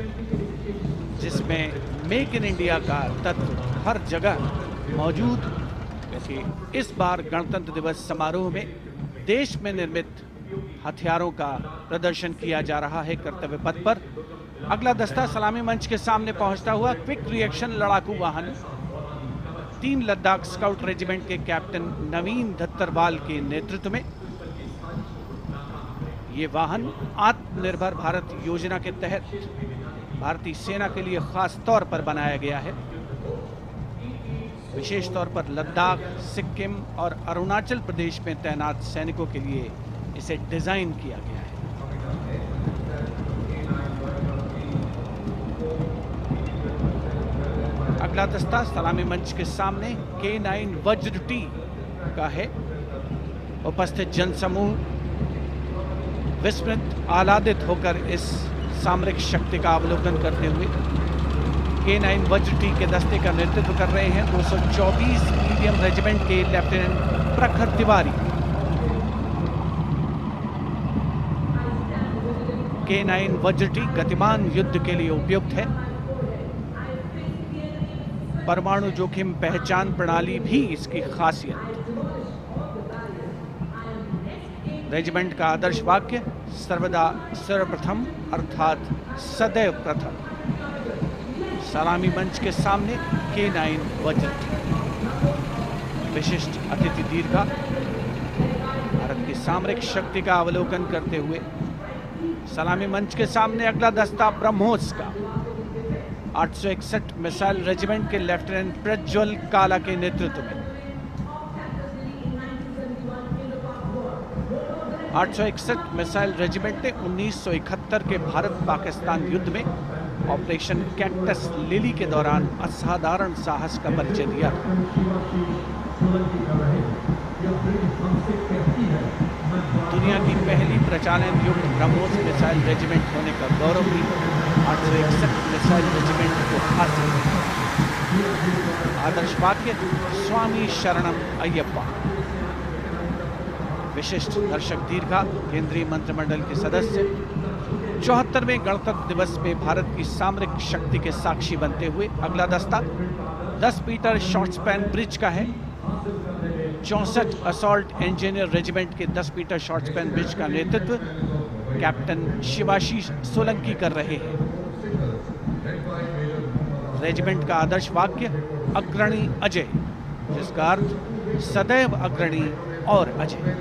जिसमें make in India का तत्व हर जगह मौजूद, क्योंकि इस बार गणतंत्र दिवस समारोह में देश में निर्मित हथियारों का प्रदर्शन किया जा रहा है कर्तव्य पथ पर। अगला दस्ता सलामी मंच के सामने पहुंचता हुआ क्विक रिएक्शन लड़ाकू वाहन 3 लद्दाख स्काउट रेजिमेंट के कैप्टन नवीन दत्तरवाल के नेतृत्व में। ये वाहन आत्मनिर्भर भारत योजना के तहत भारतीय सेना के लिए खास तौर पर बनाया गया है। विशेष तौर पर लद्दाख, सिक्किम और अरुणाचल प्रदेश में तैनात सैनिकों के लिए इसे डिजाइन किया गया है। अगला दस्ता सलामी मंच के सामने K9 वज्र टी का है। उपस्थित जनसमूह विस्मित आह्लादित होकर इस सामरिक शक्ति का अवलोकन करते हुए K9 वज्र टी के दस्ते का नेतृत्व कर रहे हैं 224 मीडियम रेजिमेंट के लेफ्टिनेंट प्रखर तिवारी। K9 वज्र टी गतिमान युद्ध के लिए उपयुक्त है। परमाणु जोखिम पहचान प्रणाली भी इसकी खासियत। रेजिमेंट का आदर्श वाक्य सर्वदा सर्वप्रथम अर्थात सदैव प्रथम। सलामी मंच के सामने K9 वज्र टी। विशिष्ट अतिथि दीर्घा भारत की सामरिक शक्ति का अवलोकन करते हुए सलामी मंच के सामने अगला दस्ता ब्रह्मोस का 861 मिसाइल रेजिमेंट के लेफ्टिनेंट प्रज्वल काला के नेतृत्व में। 861 मिसाइल रेजिमेंट ने 1971 के भारत पाकिस्तान युद्ध में ऑपरेशन कैक्टस लिली के दौरान असाधारण साहस का परिचय दिया। दुनिया की पहली प्रचालन युक्त ब्रह्मोस मिसाइल रेजिमेंट होने का गौरव भी 861 मिसाइल रेजिमेंट को हासिल है। आदर्श वाक्य स्वामी शरणम अय्यप्पा। विशिष्ट दर्शक दीर्घा केंद्रीय मंत्रिमंडल के सदस्य 74वें गणतंत्र दिवस में भारत की सामरिक शक्ति के साक्षी बनते हुए अगला दस्ता 10 मीटर शॉर्ट स्पैन ब्रिज का है। 64 असॉल्ट इंजीनियर रेजिमेंट के 10 मीटर शॉर्ट स्पैन ब्रिज का नेतृत्व कैप्टन शिवाशीष सोलंकी कर रहे हैं। रेजिमेंट का आदर्श वाक्य अग्रणी अजय, जिसका अर्थ सदैव अग्रणी और Ajay.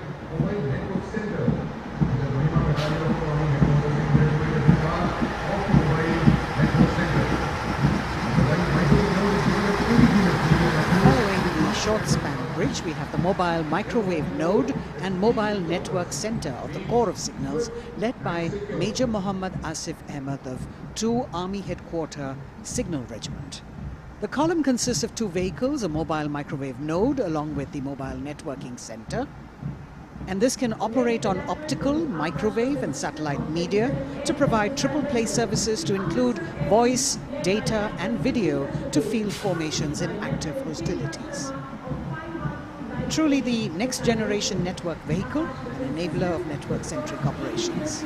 Short span bridge, we have the mobile microwave node and mobile network center of the Corps of Signals, led by Major Muhammad Asif Ahmed of 2 Army Headquarter Signal Regiment. The column consists of 2 vehicles, a mobile microwave node along with the mobile networking center. And this can operate on optical, microwave and satellite media to provide triple play services to include voice, data and video to field formations in active hostilities. Truly the next generation network vehicle, an enabler of network-centric operations.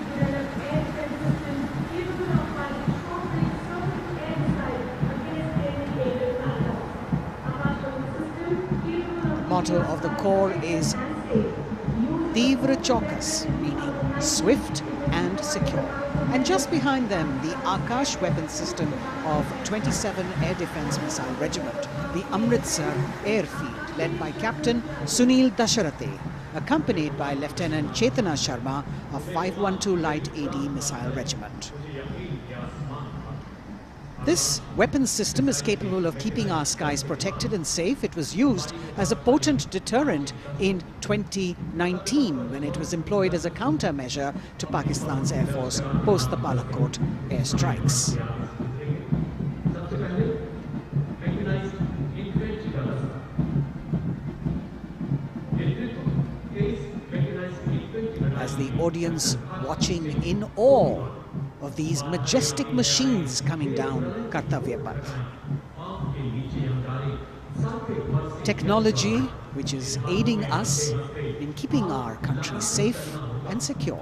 The motto of the Corps is Tivra Chaukas, meaning swift and secure. And just behind them, the Akash weapon system of 27 Air Defence Missile Regiment, the Amritsar Airfield, led by Captain Sunil Dasharathe, accompanied by Lieutenant Chetana Sharma of 512 Light AD Missile Regiment. This weapon system is capable of keeping our skies protected and safe. It was used as a potent deterrent in 2019 when it was employed as a countermeasure to Pakistan's Air Force post the Balakot airstrikes. As the audience watching in awe of these majestic machines coming down Kartavya Path. Technology which is aiding us in keeping our country safe and secure.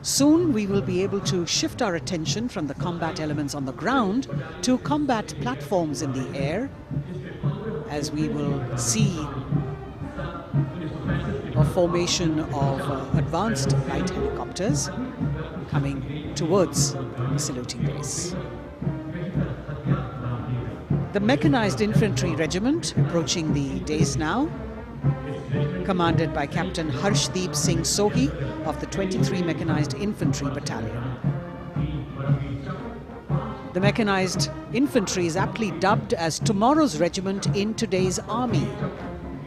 Soon we will be able to shift our attention from the combat elements on the ground to combat platforms in the air, as we will see a formation of advanced light helicopters coming towards the saluting base. The Mechanized Infantry Regiment approaching the dais now, commanded by Captain Harshdeep Singh Sohi of the 23 Mechanized Infantry Battalion. The Mechanized Infantry is aptly dubbed as tomorrow's regiment in today's army.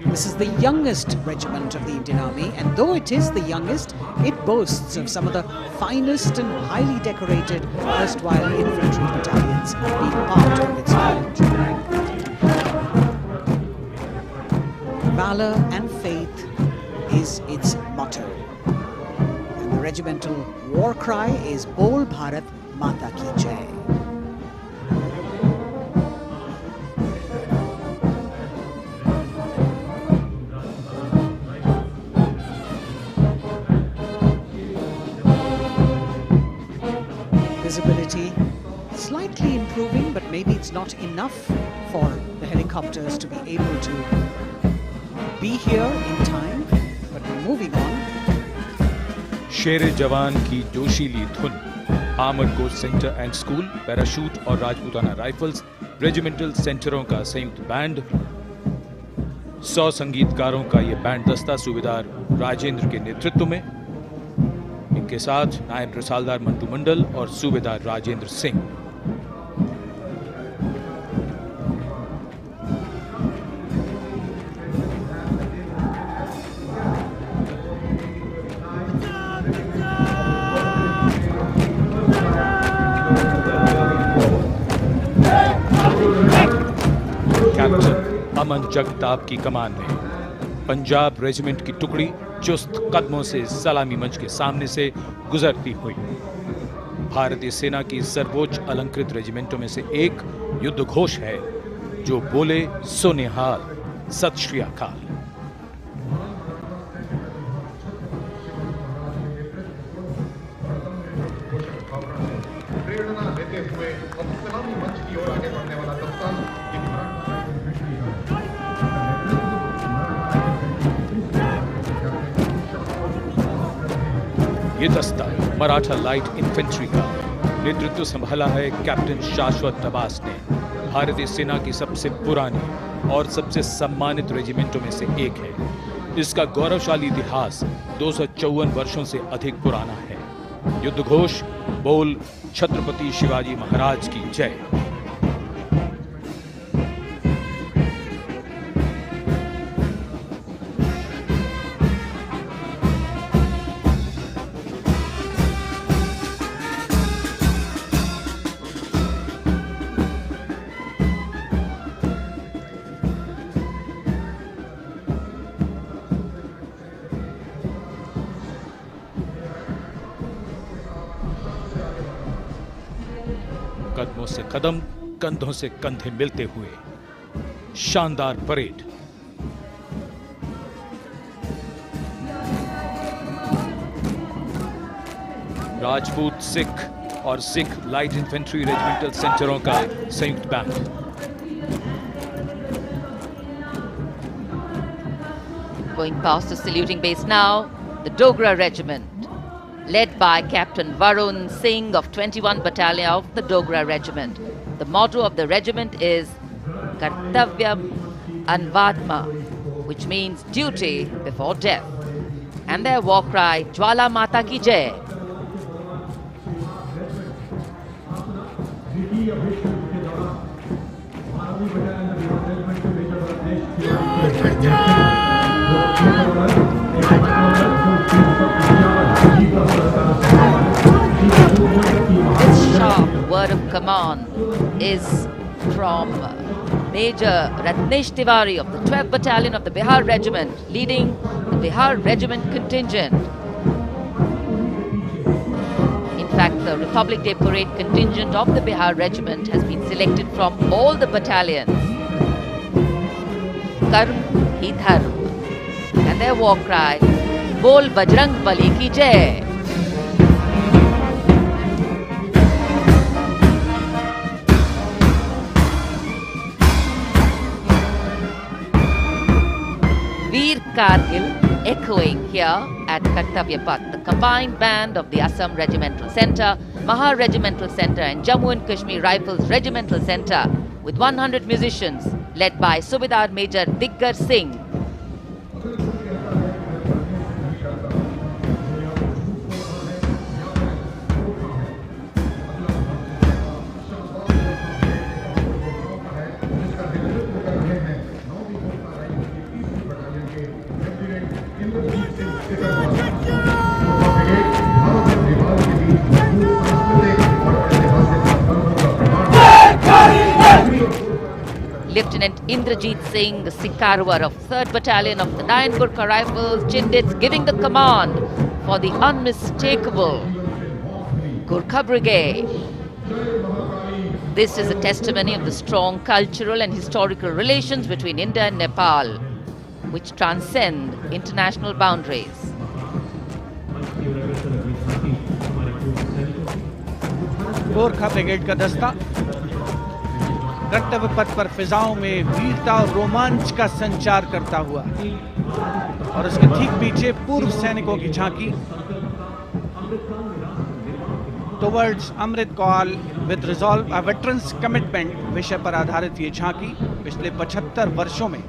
This is the youngest regiment of the Indian Army, and though it is the youngest, it boasts of some of the finest and highly decorated erstwhile infantry battalions being part of its fold. Valor and faith is its motto. And the regimental war cry is Bol Bharat Mata Ki Jai. Visibility slightly improving, but maybe it's not enough for the helicopters to be able to be here in time, but we're moving on. शेरे जवान की जोशीली धुन, armoured corps centre and school, parachute और Rajputana rifles regimental सेंटरों का संयुक्त band, 100 संगीतकारों का ये band दस्ता सूबेदार राजेंद्र के नेतृत्व में, इनके साथ नायब रसालदार मंटू मंडल और सूबेदार राजेंद्र सिंह। कैप्टन अमन जगताप की कमान में पंजाब रेजिमेंट की टुकड़ी चुस्त कदमों से सलामी मंच के सामने से गुजरती हुई। भारतीय सेना की सर्वोच्च अलंकृत रेजिमेंटों में से एक युद्ध घोष है जो बोले सो निहाल, सत श्री अकाल। प्रेरणा देते हुए अब सलामी मंच की ओर आगे बढ़ने वाला दस्ता ये दस्ता मराठा लाइट इन्फेंट्री का नेतृत्व संभाला है कैप्टन शाश्वत नवास ने। भारतीय सेना की सबसे पुरानी और सबसे सम्मानित रेजिमेंटों में से एक है। इसका गौरवशाली इतिहास 254 वर्षों से अधिक पुराना है। युद्ध घोष बोल छत्रपति शिवाजी महाराज की जय। कदमों से कदम, कंधों से कंधे मिलते हुए शानदार परेड। राजपूत सिख और सिख लाइट इन्फेंट्री रेजिमेंटल सेंटरों का संयुक्त band. Going past the saluting base now, the Dogra Regiment, led by Captain Varun Singh of 21 Battalion of the Dogra Regiment. The motto of the regiment is Kartavyam Anvatma, which means duty before death. And their war cry, Jwala Mata Ki Jai. This sharp word of command is from Major Ratnesh Tiwari of the 12th Battalion of the Bihar Regiment, leading the Bihar Regiment contingent. In fact, the Republic Day Parade contingent of the Bihar Regiment has been selected from all the battalions. Karm hi dharm. And their war cry, Bol Bajrang Bali ki Jai. Veer Kargil echoing here at Kartavya Path. The combined band of the Assam Regimental Centre, Mahar Regimental Centre and Jammu and Kashmir Rifles Regimental Centre with 100 musicians led by Subedar Major Diggar Singh. Lieutenant Indrajit Singh, the Sikarwar of 3rd Battalion of the 9 Gurkha Rifles, Chindits, giving the command for the unmistakable Gurkha Brigade. This is a testimony of the strong cultural and historical relations between India and Nepal, which transcend international boundaries. Gorkha brigade का दस्ता कर्तव्य पथ पर फिजाओं में वीरता और रोमांच का संचार करता हुआ और उसके ठीक पीछे पूर्व सैनिकों की झांकी towards Amrit Kaal with resolve a veterans commitment विषय पर आधारित ये झांकी पिछले 75 वर्षों में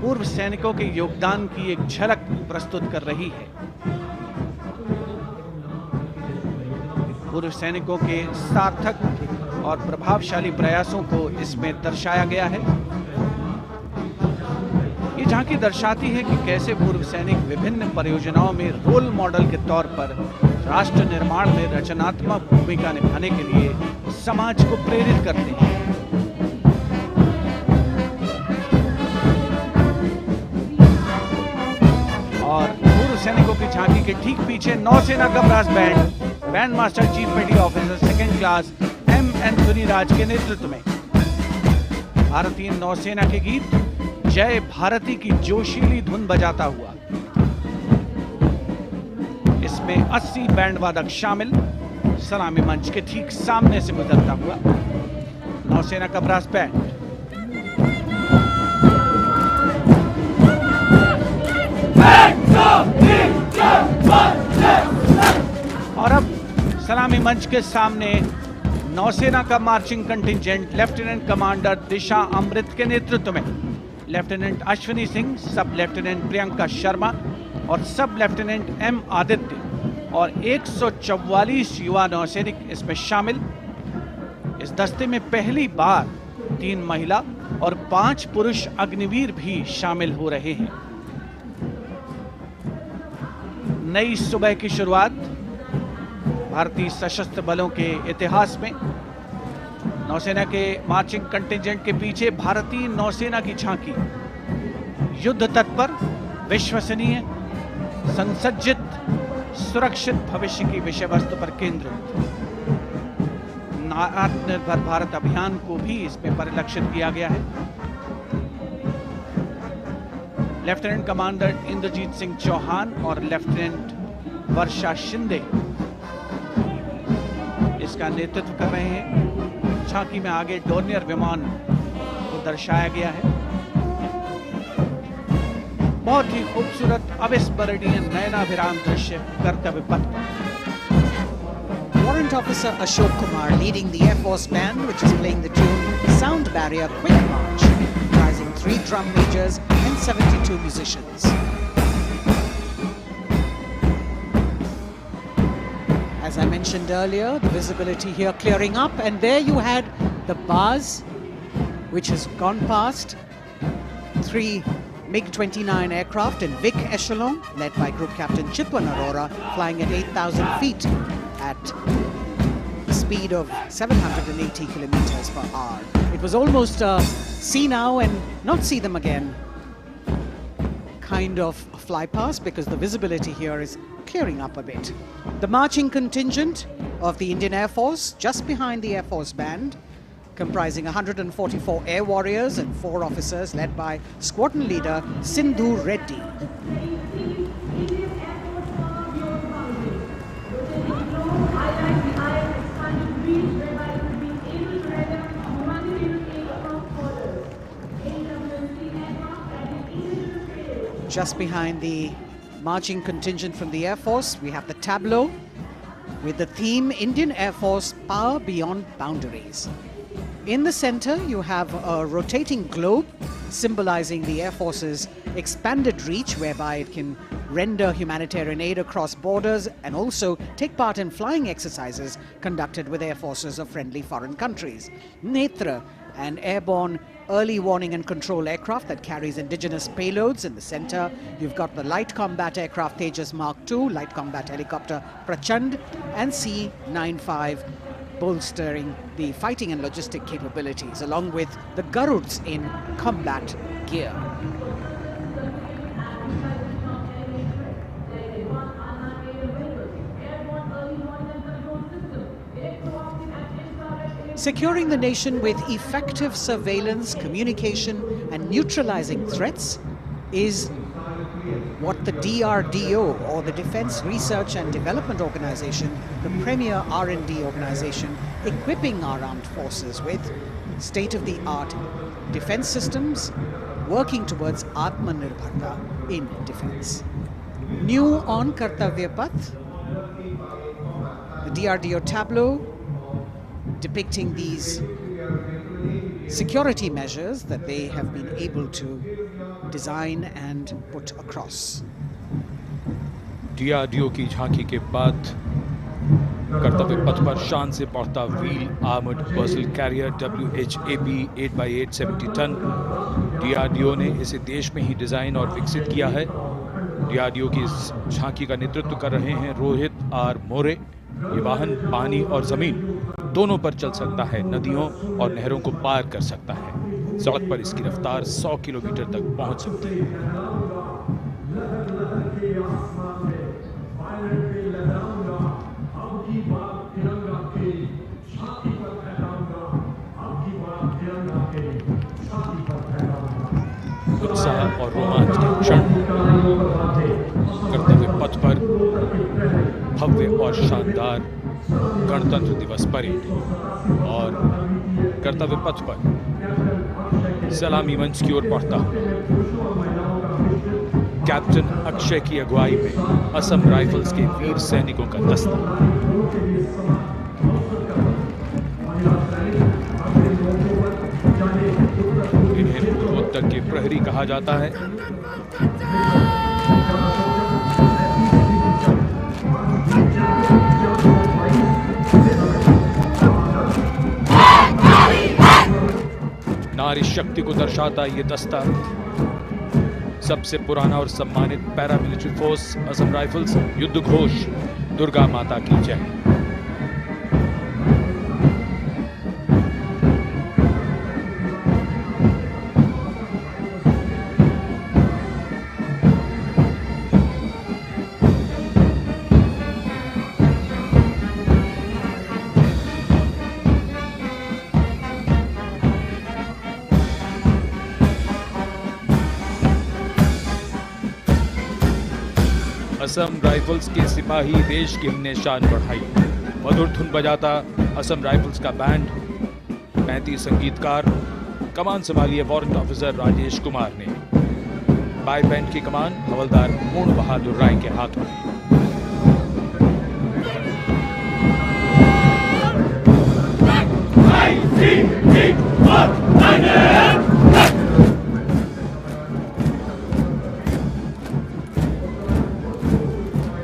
पूर्व सैनिकों के योगदान की एक झलक प्रस्तुत कर रही है। पूर्व सैनिकों के सार्थक और प्रभावशाली प्रयासों को इसमें दर्शाया गया है। ये झांकी दर्शाती है कि कैसे पूर्व सैनिक विभिन्न परियोजनाओं में रोल मॉडल के तौर पर राष्ट्र निर्माण में रचनात्मक भूमिका निभाने के लिए समाज को प्रेरित करते हैं। और पूर्व सैनिकों की झांकी के ठीक पीछे नौसेना का brass band master chief petty officer 2nd class M Anthony Raj के नेतृत्व में भारतीय नौसेना के गीत जय भारती की जोशीली धुन बजाता हुआ। इसमें 80 बैंड वादक शामिल, सलामी मंच के ठीक सामने से गुजरता हुआ नौसेना का ब्रास बैंड। और अब सलामी मंच के सामने नौसेना का मार्चिंग कंटिंजेंट लेफ्टिनेंट कमांडर दिशा अमृत के नेतृत्व में लेफ्टिनेंट अश्विनी सिंह, सब लेफ्टिनेंट प्रियंका शर्मा और सब लेफ्टिनेंट एम आदित्य और 144 युवा नौसैनिक इसमें शामिल। इस दस्ते में पहली बार 3 महिला और 5 पुरुष अग्निवीर भी शामिल हो रहे हैं। नई सुबह की शुरुआत भारतीय सशस्त्र बलों के इतिहास में। नौसेना के मार्चिंग कंटिंजेंट के पीछे भारतीय नौसेना की झांकी युद्ध तत्पर, विश्वसनीय, संसज्जित, सुरक्षित भविष्य की विषय वस्तु पर केंद्रित। आत्मनिर्भर भारत अभियान को भी इसमें परिलक्षित किया गया है। लेफ्टिनेंट कमांडर इंद्रजीत सिंह चौहान और लेफ्टिनेंट वर्षा शिंदे इसका नेतृत्व कर रहे हैं। झांकी में आगे डोर्नियर विमान को दर्शाया गया है। बहुत ही खूबसूरत अविस्मरणीय नयनाभिराम दृश्य कर्तव्य पथ। Warrant Officer Ashok Kumar leading the Air Force Band, which is playing the tune Sound Barrier Quick March, comprising 3 drum majors and 72 musicians. As I mentioned earlier, the visibility here clearing up, and there you had the bars, which has gone past 3 MiG-29 aircraft in Vic Echelon, led by Group Captain Chitwan Arora, flying at 8,000 feet at a speed of 780 kilometers per hour. It was almost a see now and not see them again kind of fly past, because the visibility here is clearing up a bit. The marching contingent of the Indian Air Force, just behind the Air Force Band, comprising 144 air warriors and 4 officers, led by squadron leader Sindhu Reddy. Just behind the marching contingent from the Air Force. We have the tableau with the theme Indian Air Force Power Beyond Boundaries. In the center, you have a rotating globe symbolizing the Air Force's expanded reach, whereby it can render humanitarian aid across borders and also take part in flying exercises conducted with air forces of friendly foreign countries. Netra, an airborne early warning and control aircraft that carries indigenous payloads in the center. You've got the light combat aircraft Tejas Mark II, light combat helicopter Prachand, and C-95 bolstering the fighting and logistic capabilities, along with the Garuds in combat gear. Securing the nation with effective surveillance, communication, and neutralizing threats is what the DRDO, or the Defense Research and Development Organization, the premier R&D organization, equipping our armed forces with state-of-the-art defense systems, working towards Atmanirbharta in defense. New on Kartavya Path, the DRDO tableau depicting these security measures that they have been able to design and put across. DRDO की झांकी के बाद कर्तव्य पथ पर शान से पहुंचता wheel armoured personnel carrier WHAP 8x8 70 tonne. DRDO ने इसे देश में ही डिजाइन और विकसित किया है। DRDO की इस झांकी का नेतृत्व कर रहे हैं रोहित आर मोरे। ये वाहन पानी और जमीन दोनों पर चल सकता है, नदियों और नहरों को पार कर सकता है। सड़क पर इसकी रफ्तार 100 किलोमीटर तक पहुंच सकती है। उत्साह और रोमांच के क्षण, कर्तव्य पथ पर भव्य और शानदार गणतंत्र दिवस परेड और कर्तव्य पथ पर सलामी मंच की ओर बढ़ता कैप्टन अक्षय की अगुवाई में असम राइफल्स के वीर सैनिकों का दस्ता। इन्हें पूर्वोत्तर के प्रहरी कहा जाता है। नारी शक्ति को दर्शाता ये दस्ता सबसे पुराना और सम्मानित पैरामिलिट्री फोर्स असम राइफल्स। युद्ध घोष दुर्गा माता की जय। असम राइफल्स के सिपाही देश की हमने शान बढ़ाई। मधुर धुन बजाता असम राइफल्स का बैंड, 35 संगीतकार। कमान संभाली है वारंट ऑफिसर राजेश कुमार ने। बाई बैंड की कमान हवलदार पूर्ण बहादुर राय के हाथों में।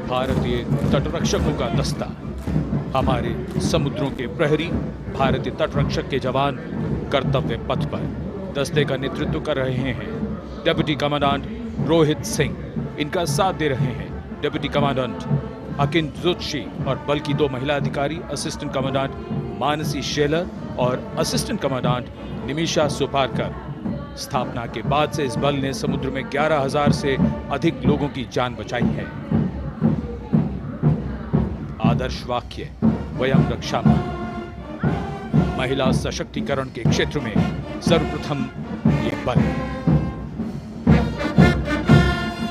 भारतीय तटरक्षकों का दस्ता, हमारे समुद्रों के प्रहरी, भारतीय तटरक्षक के जवान कर्तव्य पथ पर दस्ते का नेतृत्व कर रहे हैं डिप्टी कमांडेंट रोहित सिंह। इनका साथ दे रहे हैं डिप्टी कमांडेंट अकिन जोशी और बल की 2 महिला अधिकारी, असिस्टेंट कमांडेंट मानसी शेलर और असिस्टेंट कमांडेंट निमिषा सुपारकर। स्थापना के बाद से इस बल ने समुद्र में 11,000 से अधिक लोगों की जान बचाई है। आदर्श वाक्य वयम रक्षामः। महिला सशक्तिकरण के क्षेत्र में सर्वप्रथम ये बल।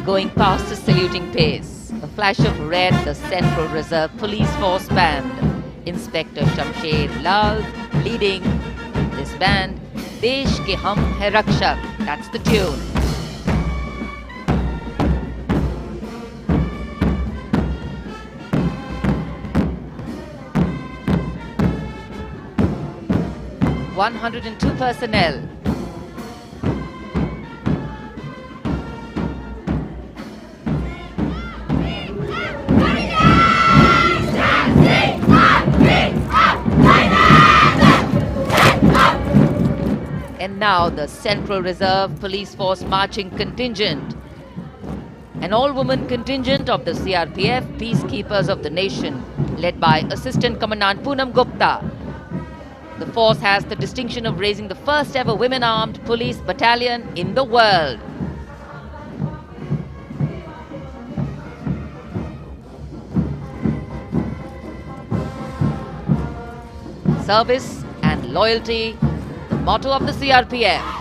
Going past the saluting pace, a flash of red, the Central Reserve Police Force Band. Inspector Shamsher Lal leading this band. Desh ke hum hai rakshak. That's the tune. 102 personnel. And now the Central Reserve Police Force marching contingent, an all-woman contingent of the CRPF, Peacekeepers of the Nation, led by Assistant Commandant Poonam Gupta. The force has the distinction of raising the first ever women-armed police battalion in the world. Service and loyalty, the motto of the CRPF.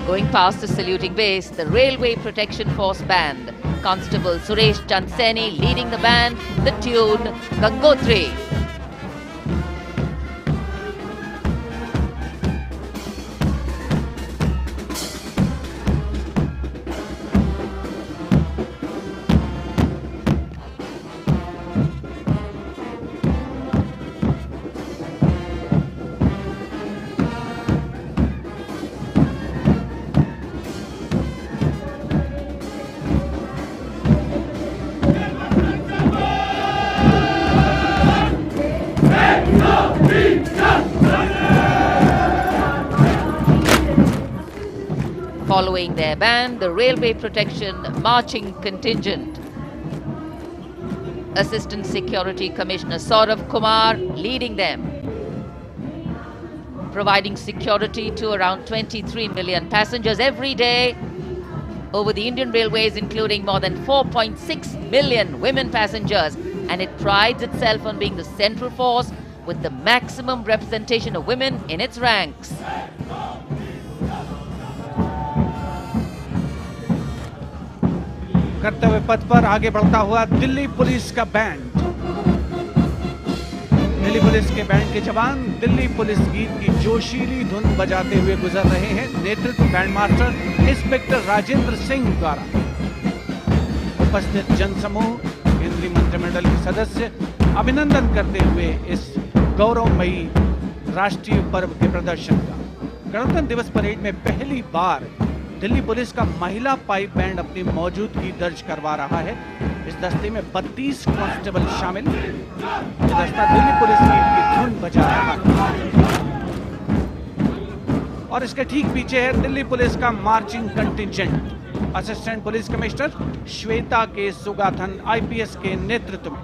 Going past the saluting base, the Railway Protection Force Band, Constable Suresh Chanseni leading the band, the tune Gangotri. Following their band, the Railway Protection Marching Contingent. Assistant Security Commissioner Saurav Kumar leading them, providing security to around 23 million passengers every day over the Indian Railways, including more than 4.6 million women passengers, and it prides itself on being the central force with the maximum representation of women in its ranks. कर्तव्य पथ पर आगे बढ़ता हुआ Delhi police का band. Delhi police के band के जवान दिल्ली पुलिस गीत की जोशीली धुन बजाते हुए गुजर रहे हैं। नेतृत्व band master inspector Rajendra Singh द्वारा। उपस्थित जनसमूह, केंद्रीय मंत्रिमंडल के सदस्य अभिनंदन करते हुए इस गौरवमयी राष्ट्रीय पर्व के प्रदर्शन का। गणतंत्र दिवस परेड में पहली बार दिल्ली पुलिस का महिला पाइप बैंड अपनी मौजूदगी दर्ज करवा रहा है। इस दस्ते में 32 कांस्टेबल शामिल। ये दस्ता दिल्ली पुलिस की धुन बजा रहा है और इसके ठीक पीछे है दिल्ली पुलिस का marching contingent. Assistant police commissioner Shweta के सुगाथन आईपीएस के नेतृत्व में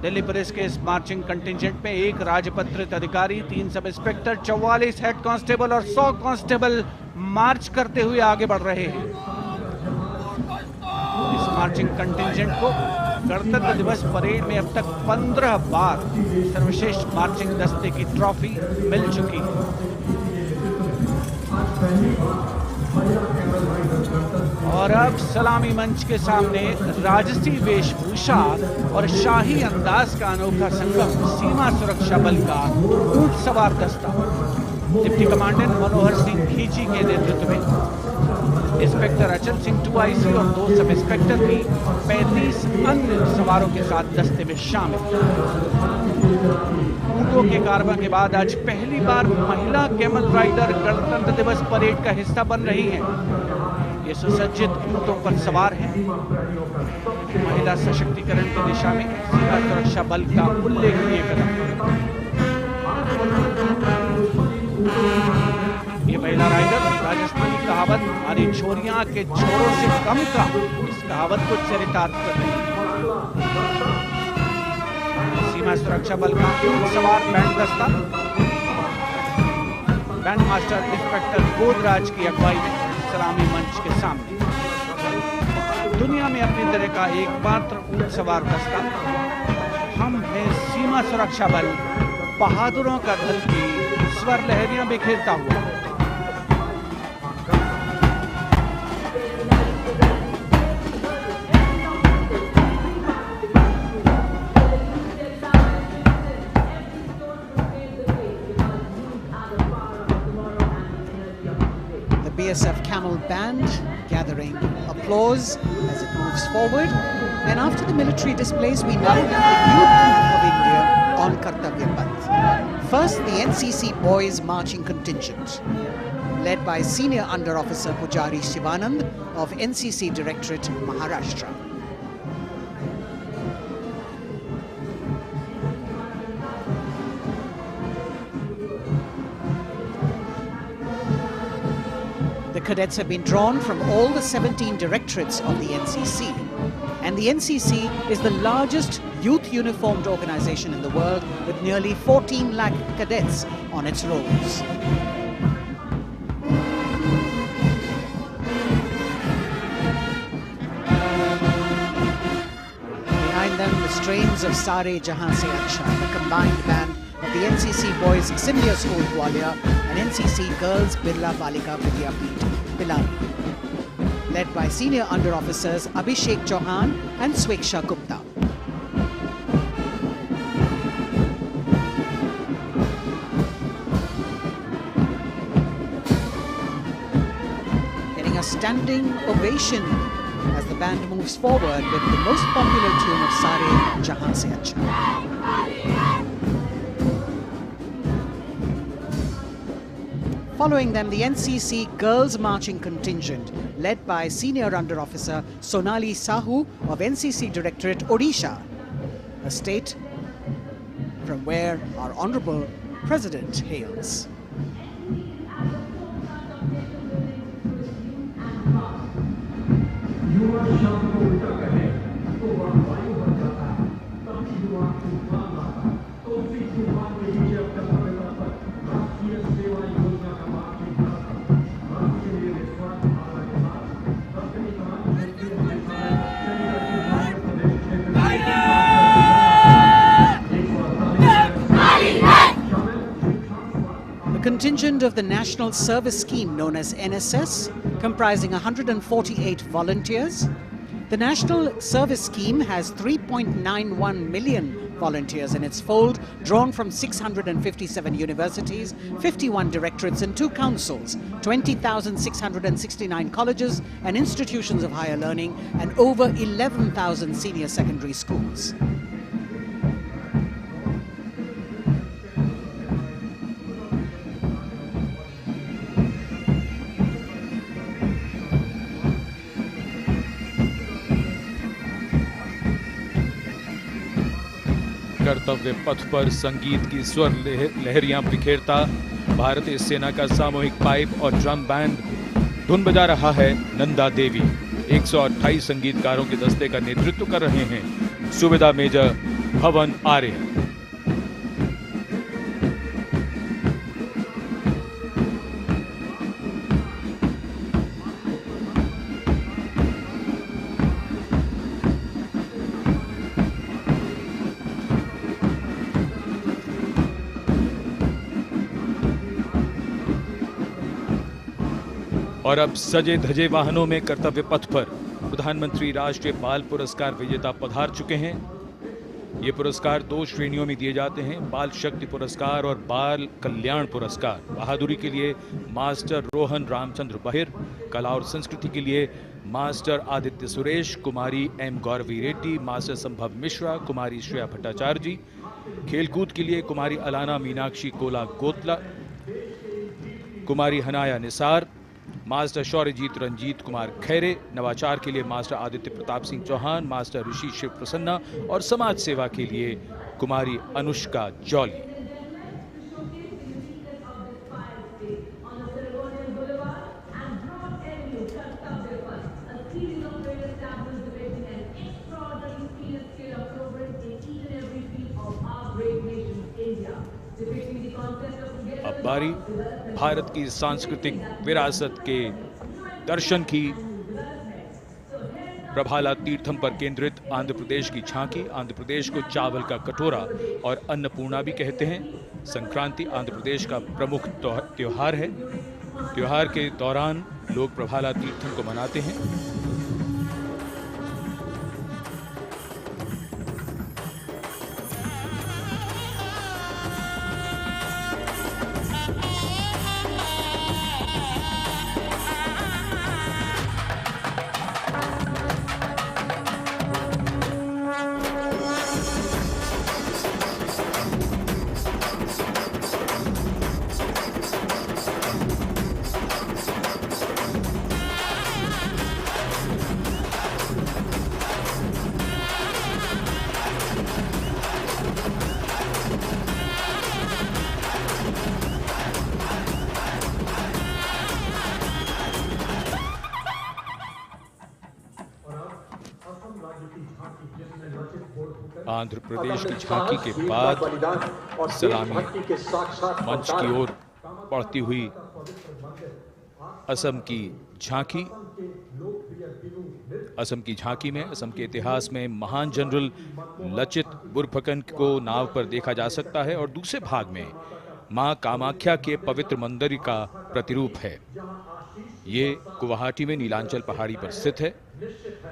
दिल्ली पुलिस के इस मार्चिंग कंटिजेंट में एक राजपत्रित अधिकारी, 3 सब इंस्पेक्टर, 44 हेड कांस्टेबल और 100 कांस्टेबल मार्च करते हुए आगे बढ़ रहे हैं। इस मार्चिंग कंटिजेंट को गणतंत्र दिवस परेड में अब तक 15 बार सर्वश्रेष्ठ मार्चिंग दस्ते की ट्रॉफी मिल चुकी है। और अब सलामी मंच के सामने राजसी वेशभूषा और शाही अंदाज का अनोखा संगम सीमा सुरक्षा बल का ऊंट सवार दस्ता डिप्टी कमांडेंट मनोहर सिंह खींची के नेतृत्व में इंस्पेक्टर अचल सिंह 2IC और 2 सब इंस्पेक्टर भी 35 अन्य सवारों के साथ दस्ते में शामिल। ऊंटों के कारवां के बाद आज पहली बार महिला कैमल राइडर गणतंत्र दिवस परेड का हिस्सा बन रही हैं। ये सुसज्जित ऊंटों पर सवार हैं। महिला सशक्तिकरण की दिशा में सीमा सुरक्षा बल का उल्लेखनीय कदम। ये महिला राइडर राजस्थानी कहावत हमारी छोरियां के छोरों से कम का, इस कहावत को चरितार्थ कर रही है। सीमा सुरक्षा बल का ऊंट सवार बैंड दस्ता बैंड मास्टर इंस्पेक्टर गोदराज की अगुवाई में सलामी मंच के सामने दुनिया में अपनी तरह का एकमात्र ऊंट सवार दस्ता। हम हैं सीमा सुरक्षा बल, बहादुरों का दल की स्वर लहरियां बिखेरता हुआ। ISF Camel Band gathering applause as it moves forward. And after the military displays, we now have the youth of India on Kartavya Path. First, the NCC Boys Marching Contingent, led by Senior Under Officer Pujari Shivanand of NCC Directorate, Maharashtra. The cadets have been drawn from all the 17 directorates of the NCC. And the NCC is the largest youth uniformed organization in the world, with nearly 14 lakh cadets on its rolls. Behind them, the strains of Sare Jahan Se Acha, the combined band of the NCC Boys Senior School Gwalior and NCC Girls Birla Balika Vidyapeeth Pilani, led by Senior Under Officers Abhishek Chauhan and Sweksha Gupta. Getting a standing ovation as the band moves forward with the most popular tune of Sare Jahan Se Acha. Following them, the NCC Girls Marching Contingent, led by Senior Under Officer Sonali Sahu of NCC Directorate, Odisha, a state from where our Honorable President hails. A contingent of the National Service Scheme known as NSS, comprising 148 volunteers. The National Service Scheme has 3.91 million volunteers in its fold, drawn from 657 universities, 51 directorates and 2 councils, 20,669 colleges and institutions of higher learning, and over 11,000 senior secondary schools. कर्तव्य पथ पर संगीत की स्वर लहरियां बिखेरता भारतीय सेना का सामूहिक पाइप और ड्रम बैंड धुन बजा रहा है नंदा देवी। 128 संगीतकारों के दस्ते का नेतृत्व कर रहे हैं सुबेदार मेजर भवन आर्य। और अब सजे धजे वाहनों में कर्तव्य पथ पर प्रधानमंत्री राष्ट्रीय बाल पुरस्कार विजेता पधार चुके हैं। ये पुरस्कार 2 श्रेणियों में दिए जाते हैं, बाल शक्ति पुरस्कार और बाल कल्याण पुरस्कार। बहादुरी के लिए मास्टर रोहन रामचंद्र बहिर, कला और संस्कृति के लिए मास्टर आदित्य सुरेश, कुमारी एम गौरवी रेड्डी, मास्टर संभव मिश्रा, कुमारी श्रेया भट्टाचार्य जी, खेलकूद के लिए कुमारी अलाना मीनाक्षी कोला गोतला, कुमारी हनाया निसार, मास्टर शौर्यजीत रंजीत कुमार खैरे, नवाचार के लिए मास्टर आदित्य प्रताप सिंह चौहान, मास्टर ऋषि शिव प्रसन्ना और समाज सेवा के लिए कुमारी अनुष्का जौली। अब बारी भारत की सांस्कृतिक विरासत के दर्शन की। प्रभाला तीर्थम पर केंद्रित आंध्र प्रदेश की झांकी। आंध्र प्रदेश को चावल का कटोरा और अन्नपूर्णा भी कहते हैं। संक्रांति आंध्र प्रदेश का प्रमुख त्योहार है। त्योहार के दौरान लोग प्रभाला तीर्थम को मनाते हैं। आंध्र प्रदेश की झांकी के बाद सलामी मंच की ओर बढ़ती हुई असम की झांकी। असम की झांकी में असम के इतिहास में महान जनरल लचित बुरफकन को नाव पर देखा जा सकता है और दूसरे भाग में मां कामाख्या के पवित्र मंदिर का प्रतिरूप है। ये गुवाहाटी में नीलांचल पहाड़ी पर स्थित है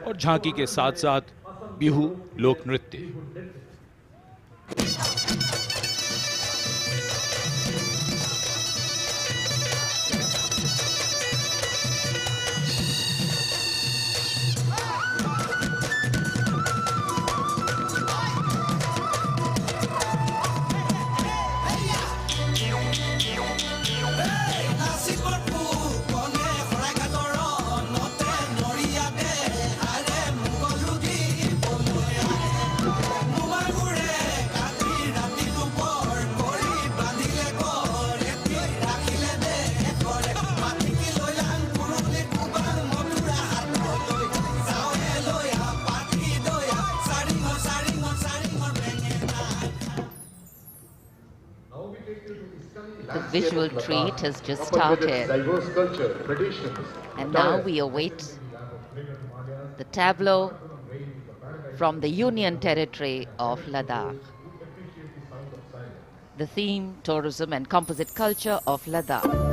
और झांकी के साथ साथ बिहू लोक नृत्य। The visual treat has just started, and now we await the tableau from the Union Territory of Ladakh. The theme, tourism and composite culture of Ladakh.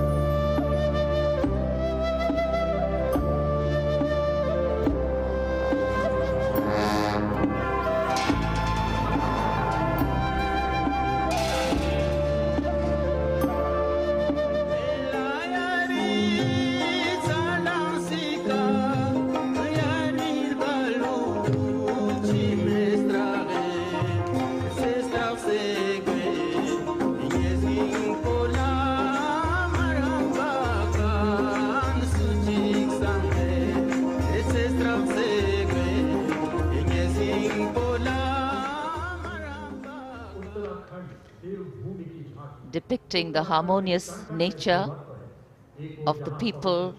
Depicting the harmonious nature of the people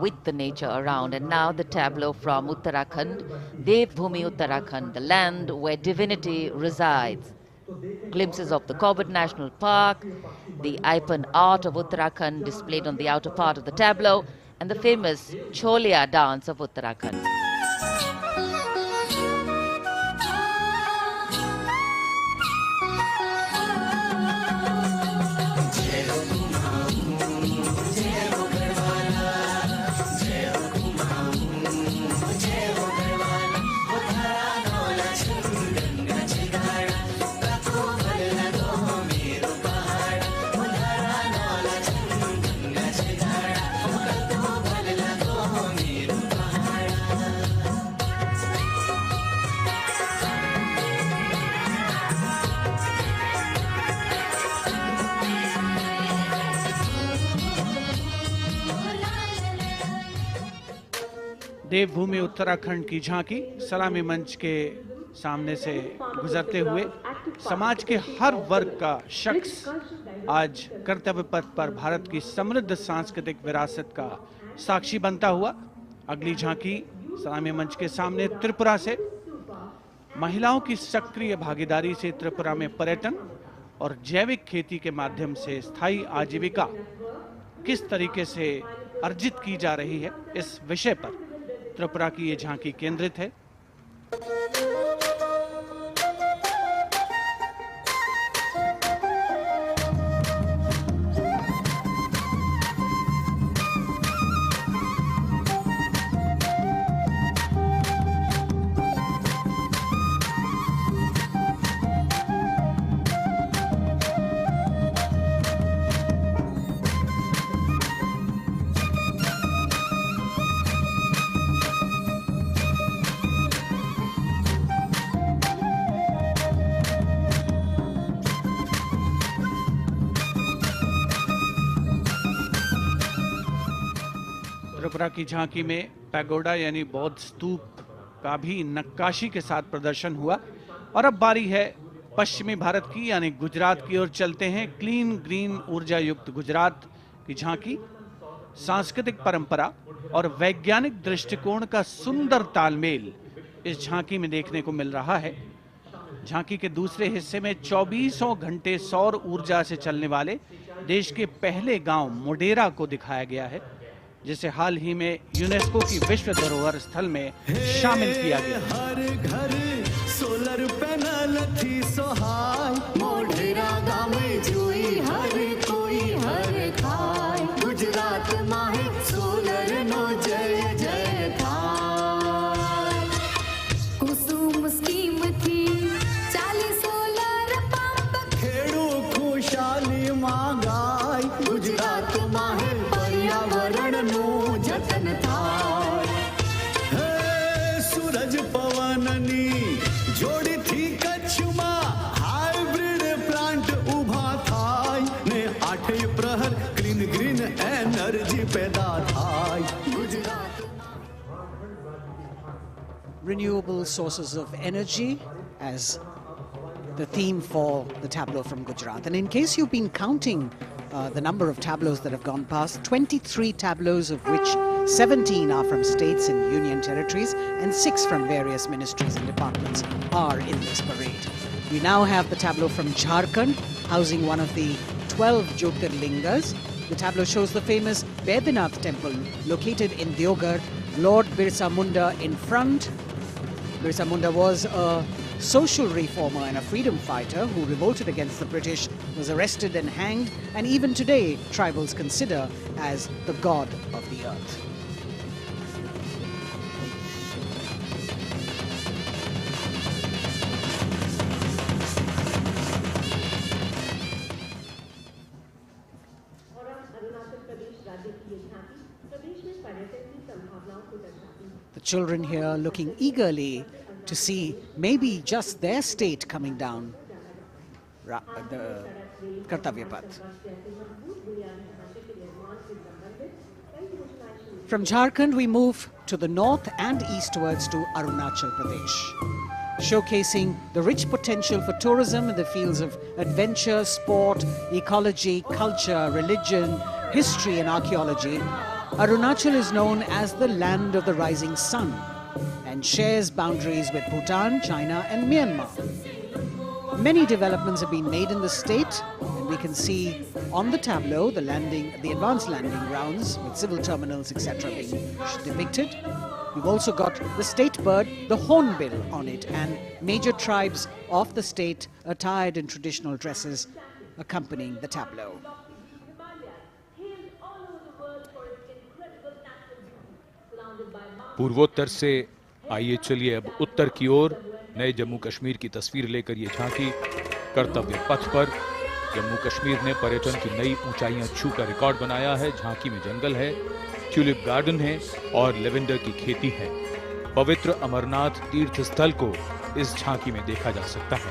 with the nature around. And now the tableau from Uttarakhand, Devbhumi Uttarakhand, the land where divinity resides. Glimpses of the Corbett National Park, the Ipan art of Uttarakhand displayed on the outer part of the tableau, and the famous Cholia dance of Uttarakhand. देवभूमि उत्तराखंड की झांकी सलामी मंच के सामने से गुजरते हुए समाज के हर वर्ग का शख्स आज कर्तव्य पथ पर भारत की समृद्ध सांस्कृतिक विरासत का साक्षी बनता हुआ। अगली झांकी सलामी मंच के सामने त्रिपुरा से महिलाओं की सक्रिय भागीदारी से त्रिपुरा में पर्यटन और जैविक खेती के माध्यम से स्थायी आजीविका किस तरीके से अर्जित की जा रही है, इस विषय पर त्रिपुरा की ये झांकी केंद्रित है। त्रिपुरा की झांकी में पैगोडा यानी बौद्ध स्तूप का भी नक्काशी के साथ प्रदर्शन हुआ। और अब बारी है पश्चिमी भारत की यानी गुजरात की ओर चलते हैं। क्लीन ग्रीन ऊर्जा युक्त गुजरात की झांकी सांस्कृतिक परंपरा और वैज्ञानिक दृष्टिकोण का सुंदर तालमेल इस झांकी में देखने को मिल रहा है। झांकी के दूसरे हिस्से में 24 घंटे सौर ऊर्जा से चलने वाले देश के पहले गांव मोडेरा को दिखाया गया है, जिसे हाल ही में यूनेस्को की विश्व धरोहर स्थल में शामिल किया गया। हर घर सोलर पैनल थी सोहाय, मोढेरा गाँव में जोई हर कोई हर खाय, गुजरात माहे सोलर नो जय जय थाय। कुसुम स्कीम थी 40 सोलर पंप, खेड़ू खुशाली मांगाय, गुजरात माहे पर्यावरण नो जतन थाय। सूरज पवननी जोड़ी थी कच्छ में, हाइब्रिड प्लांट उभा थाय ने 8 प्रहर क्लीन ग्रीन एनर्जी पैदा थाय। Renewable sources of energy as the theme for the tableau from Gujarat. And in case you've been counting the number of tableaus that have gone past, 23 tableaus, of which 17 are from states and union territories and 6 from various ministries and departments are in this parade. We now have the tableau from Jharkhand, housing one of the 12 Jyotirlingas. The tableau shows the famous Baidyanath temple located in Deoghar, Lord Birsa Munda in front. Birsa Munda was a social reformer and a freedom fighter who revolted against the British, was arrested and hanged, and even today tribals consider as the god of the earth. The children here looking eagerly to see maybe just their state coming down the Kartavya Path. From Jharkhand, we move to the north and eastwards to Arunachal Pradesh, showcasing the rich potential for tourism in the fields of adventure, sport, ecology, culture, religion, history and archaeology. Arunachal is known as the land of the rising sun and shares boundaries with Bhutan, China and Myanmar. Many developments have been made in the state, and we can see on the tableau the advanced landing grounds with civil terminals, etc. being depicted. We've also got the state bird, the hornbill, on it, and major tribes of the state attired in traditional dresses accompanying the tableau. पूर्वोत्तर से आइए चलिए अब उत्तर की ओर नए जम्मू कश्मीर की तस्वीर लेकर ये झांकी कर्तव्य पथ पर। जम्मू कश्मीर ने पर्यटन की नई ऊंचाइयां छूकर रिकॉर्ड बनाया है। झांकी में जंगल है, ट्यूलिप गार्डन है और लेवेंडर की खेती है। पवित्र अमरनाथ तीर्थ स्थल को इस झांकी में देखा जा सकता है।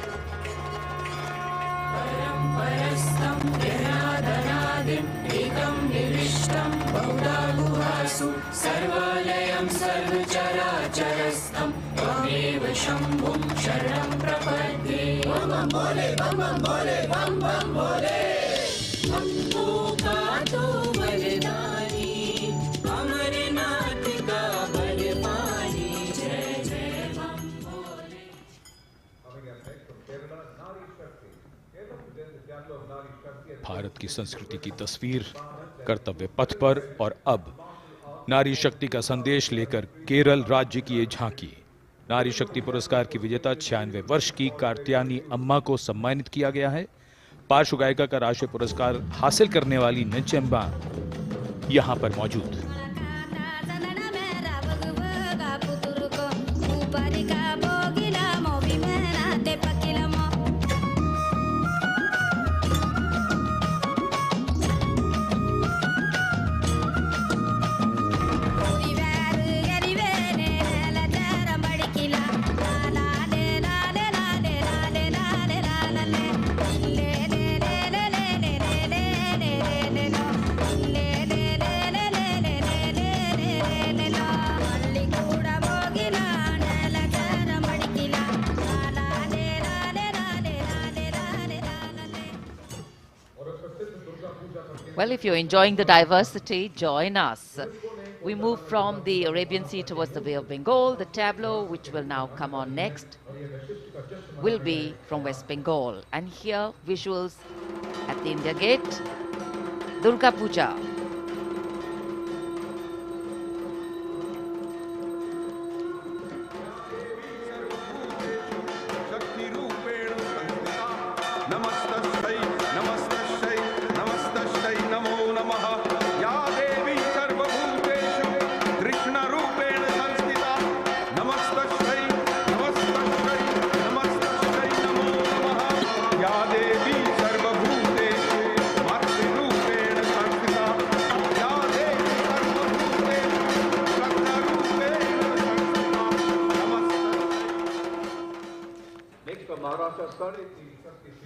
सर्वालयं सर्वचराचरस्थं त्वमेव शम्भुं शरणं प्रपद्ये। बम बम भोले, बम बम भोले, बम बम भोले। भक्तों का तो वरदानी, अमरनाथ का बलवानी, जय जय बम भोले। भारत की संस्कृति की तस्वीर कर्तव्य पथ पर, और अब नारी शक्ति का संदेश लेकर केरल राज्य की ये झांकी। नारी शक्ति पुरस्कार की विजेता 96 वर्ष की कार्त्यानी अम्मा को सम्मानित किया गया है। पार्श्व गायिका का राष्ट्रीय पुरस्कार हासिल करने वाली नचम्बा यहां पर मौजूद। Well, if you're enjoying the diversity, join us. We move from the Arabian Sea towards the Bay of Bengal, the tableau, which will now come on next. will be from West Bengal. And here, visuals at the India Gate, Durga Puja.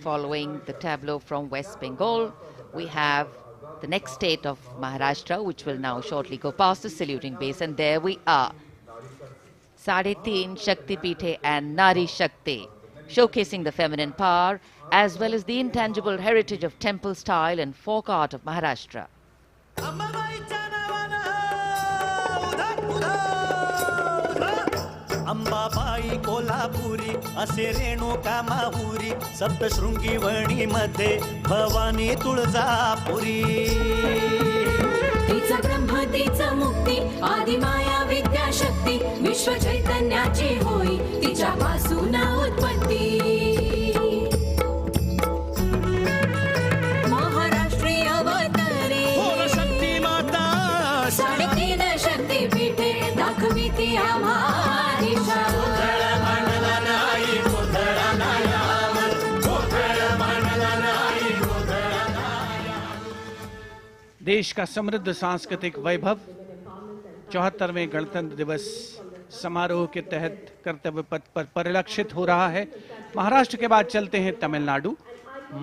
Following the tableau from West Bengal, we have the next state of Maharashtra, which will now shortly go past the saluting base. And there we are. Sade Teen Shakti Pithe and Nari Shakti, showcasing the feminine power as well as the intangible heritage of temple style and folk art of Maharashtra. Ambabai Kolhapuri असे रेणुका माहुरी सप्तशृंगी वणी मध्ये भवानी तुळजापुरी तिचा ब्रह्म तिचा मुक्ती आदि माया विद्याशक्ती विश्व चैतन्याची होई तिच्यापासून उत्पत्ती महाराष्ट्रीय अवतारी बोल शक्ती माता साडेतीन शक्ती पीठे दाखवी ती आम्हा देश का समृद्ध सांस्कृतिक वैभव 74वें गणतंत्र दिवस समारोह के तहत कर्तव्य पथ पर परिलक्षित हो रहा है। महाराष्ट्र के बाद चलते हैं तमिलनाडु।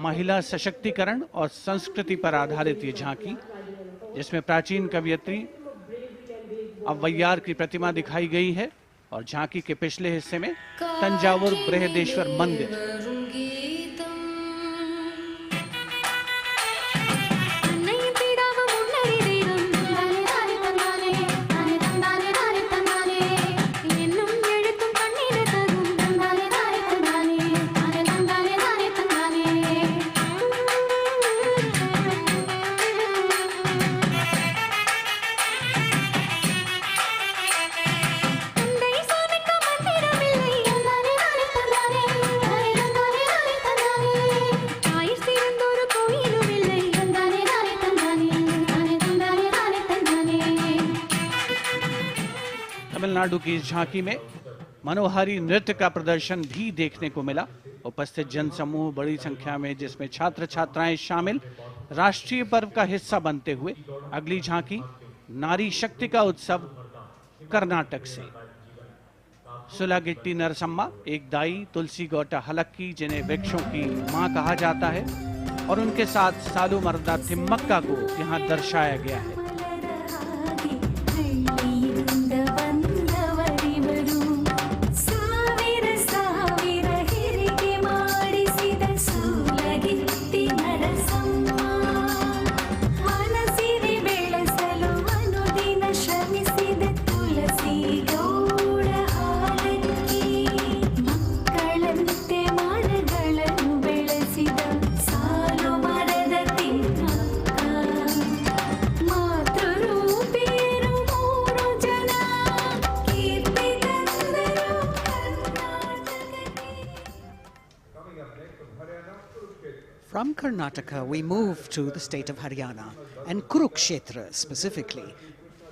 महिला सशक्तिकरण और संस्कृति पर आधारित ये झांकी, जिसमें प्राचीन कवयित्री अव्वैयार की प्रतिमा दिखाई गई है और झांकी के पिछले हिस्से में तंजावुर बृहदेश्वर मंदिर। तमिलनाडु की इस झांकी में मनोहारी नृत्य का प्रदर्शन भी देखने को मिला। उपस्थित जनसमूह बड़ी संख्या में, जिसमें छात्र छात्राएं शामिल, राष्ट्रीय पर्व का हिस्सा बनते हुए। अगली झांकी नारी शक्ति का उत्सव कर्नाटक से। सुलागिट्टी नरसम्मा, एक दाई, तुलसी गौटा हलक्की, जिन्हें वृक्षों की मां कहा जाता है, और उनके साथ सालू मर्दा थिम्मक्का को यहाँ दर्शाया गया है। From Karnataka, we move to the state of Haryana, and Kurukshetra specifically,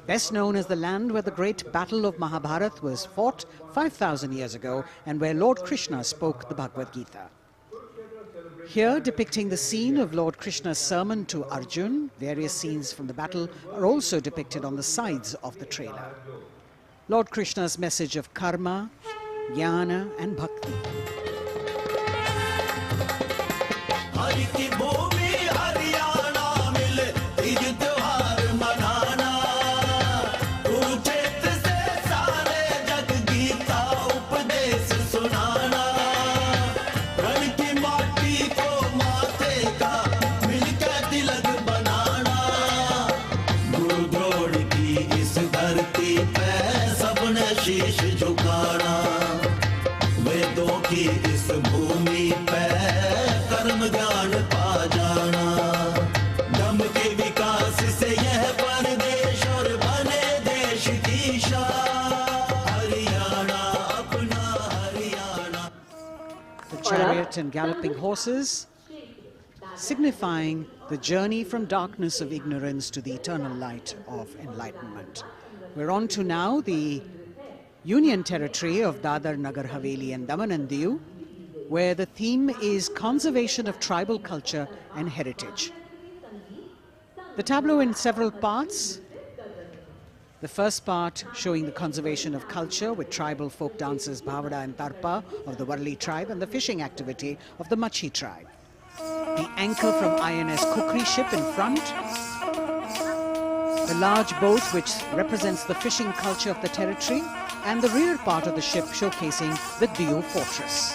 best known as the land where the great battle of Mahabharata was fought 5,000 years ago and where Lord Krishna spoke the Bhagavad Gita. Here, depicting the scene of Lord Krishna's sermon to Arjun, various scenes from the battle are also depicted on the sides of the trailer. Lord Krishna's message of karma, jnana and bhakti. शीश झुकाना वेदों की ज्ञान पा जाना। दम के विकास से यह परदेश और बने देश की शान। हरियाणा अपना Haryana. The chariot and galloping horses signifying the journey from darkness of ignorance to the eternal light of enlightenment. We're on to now the Union Territory of Dadar, Nagar Haveli and Daman and Diu, where the theme is conservation of tribal culture and heritage. The tableau in several parts. The first part showing the conservation of culture with tribal folk dances Bhavada and Tarpa of the Warli tribe and the fishing activity of the Machi tribe. The anchor from INS Kukri ship in front. The large boat which represents the fishing culture of the territory, and the rear part of the ship showcasing the Diu fortress.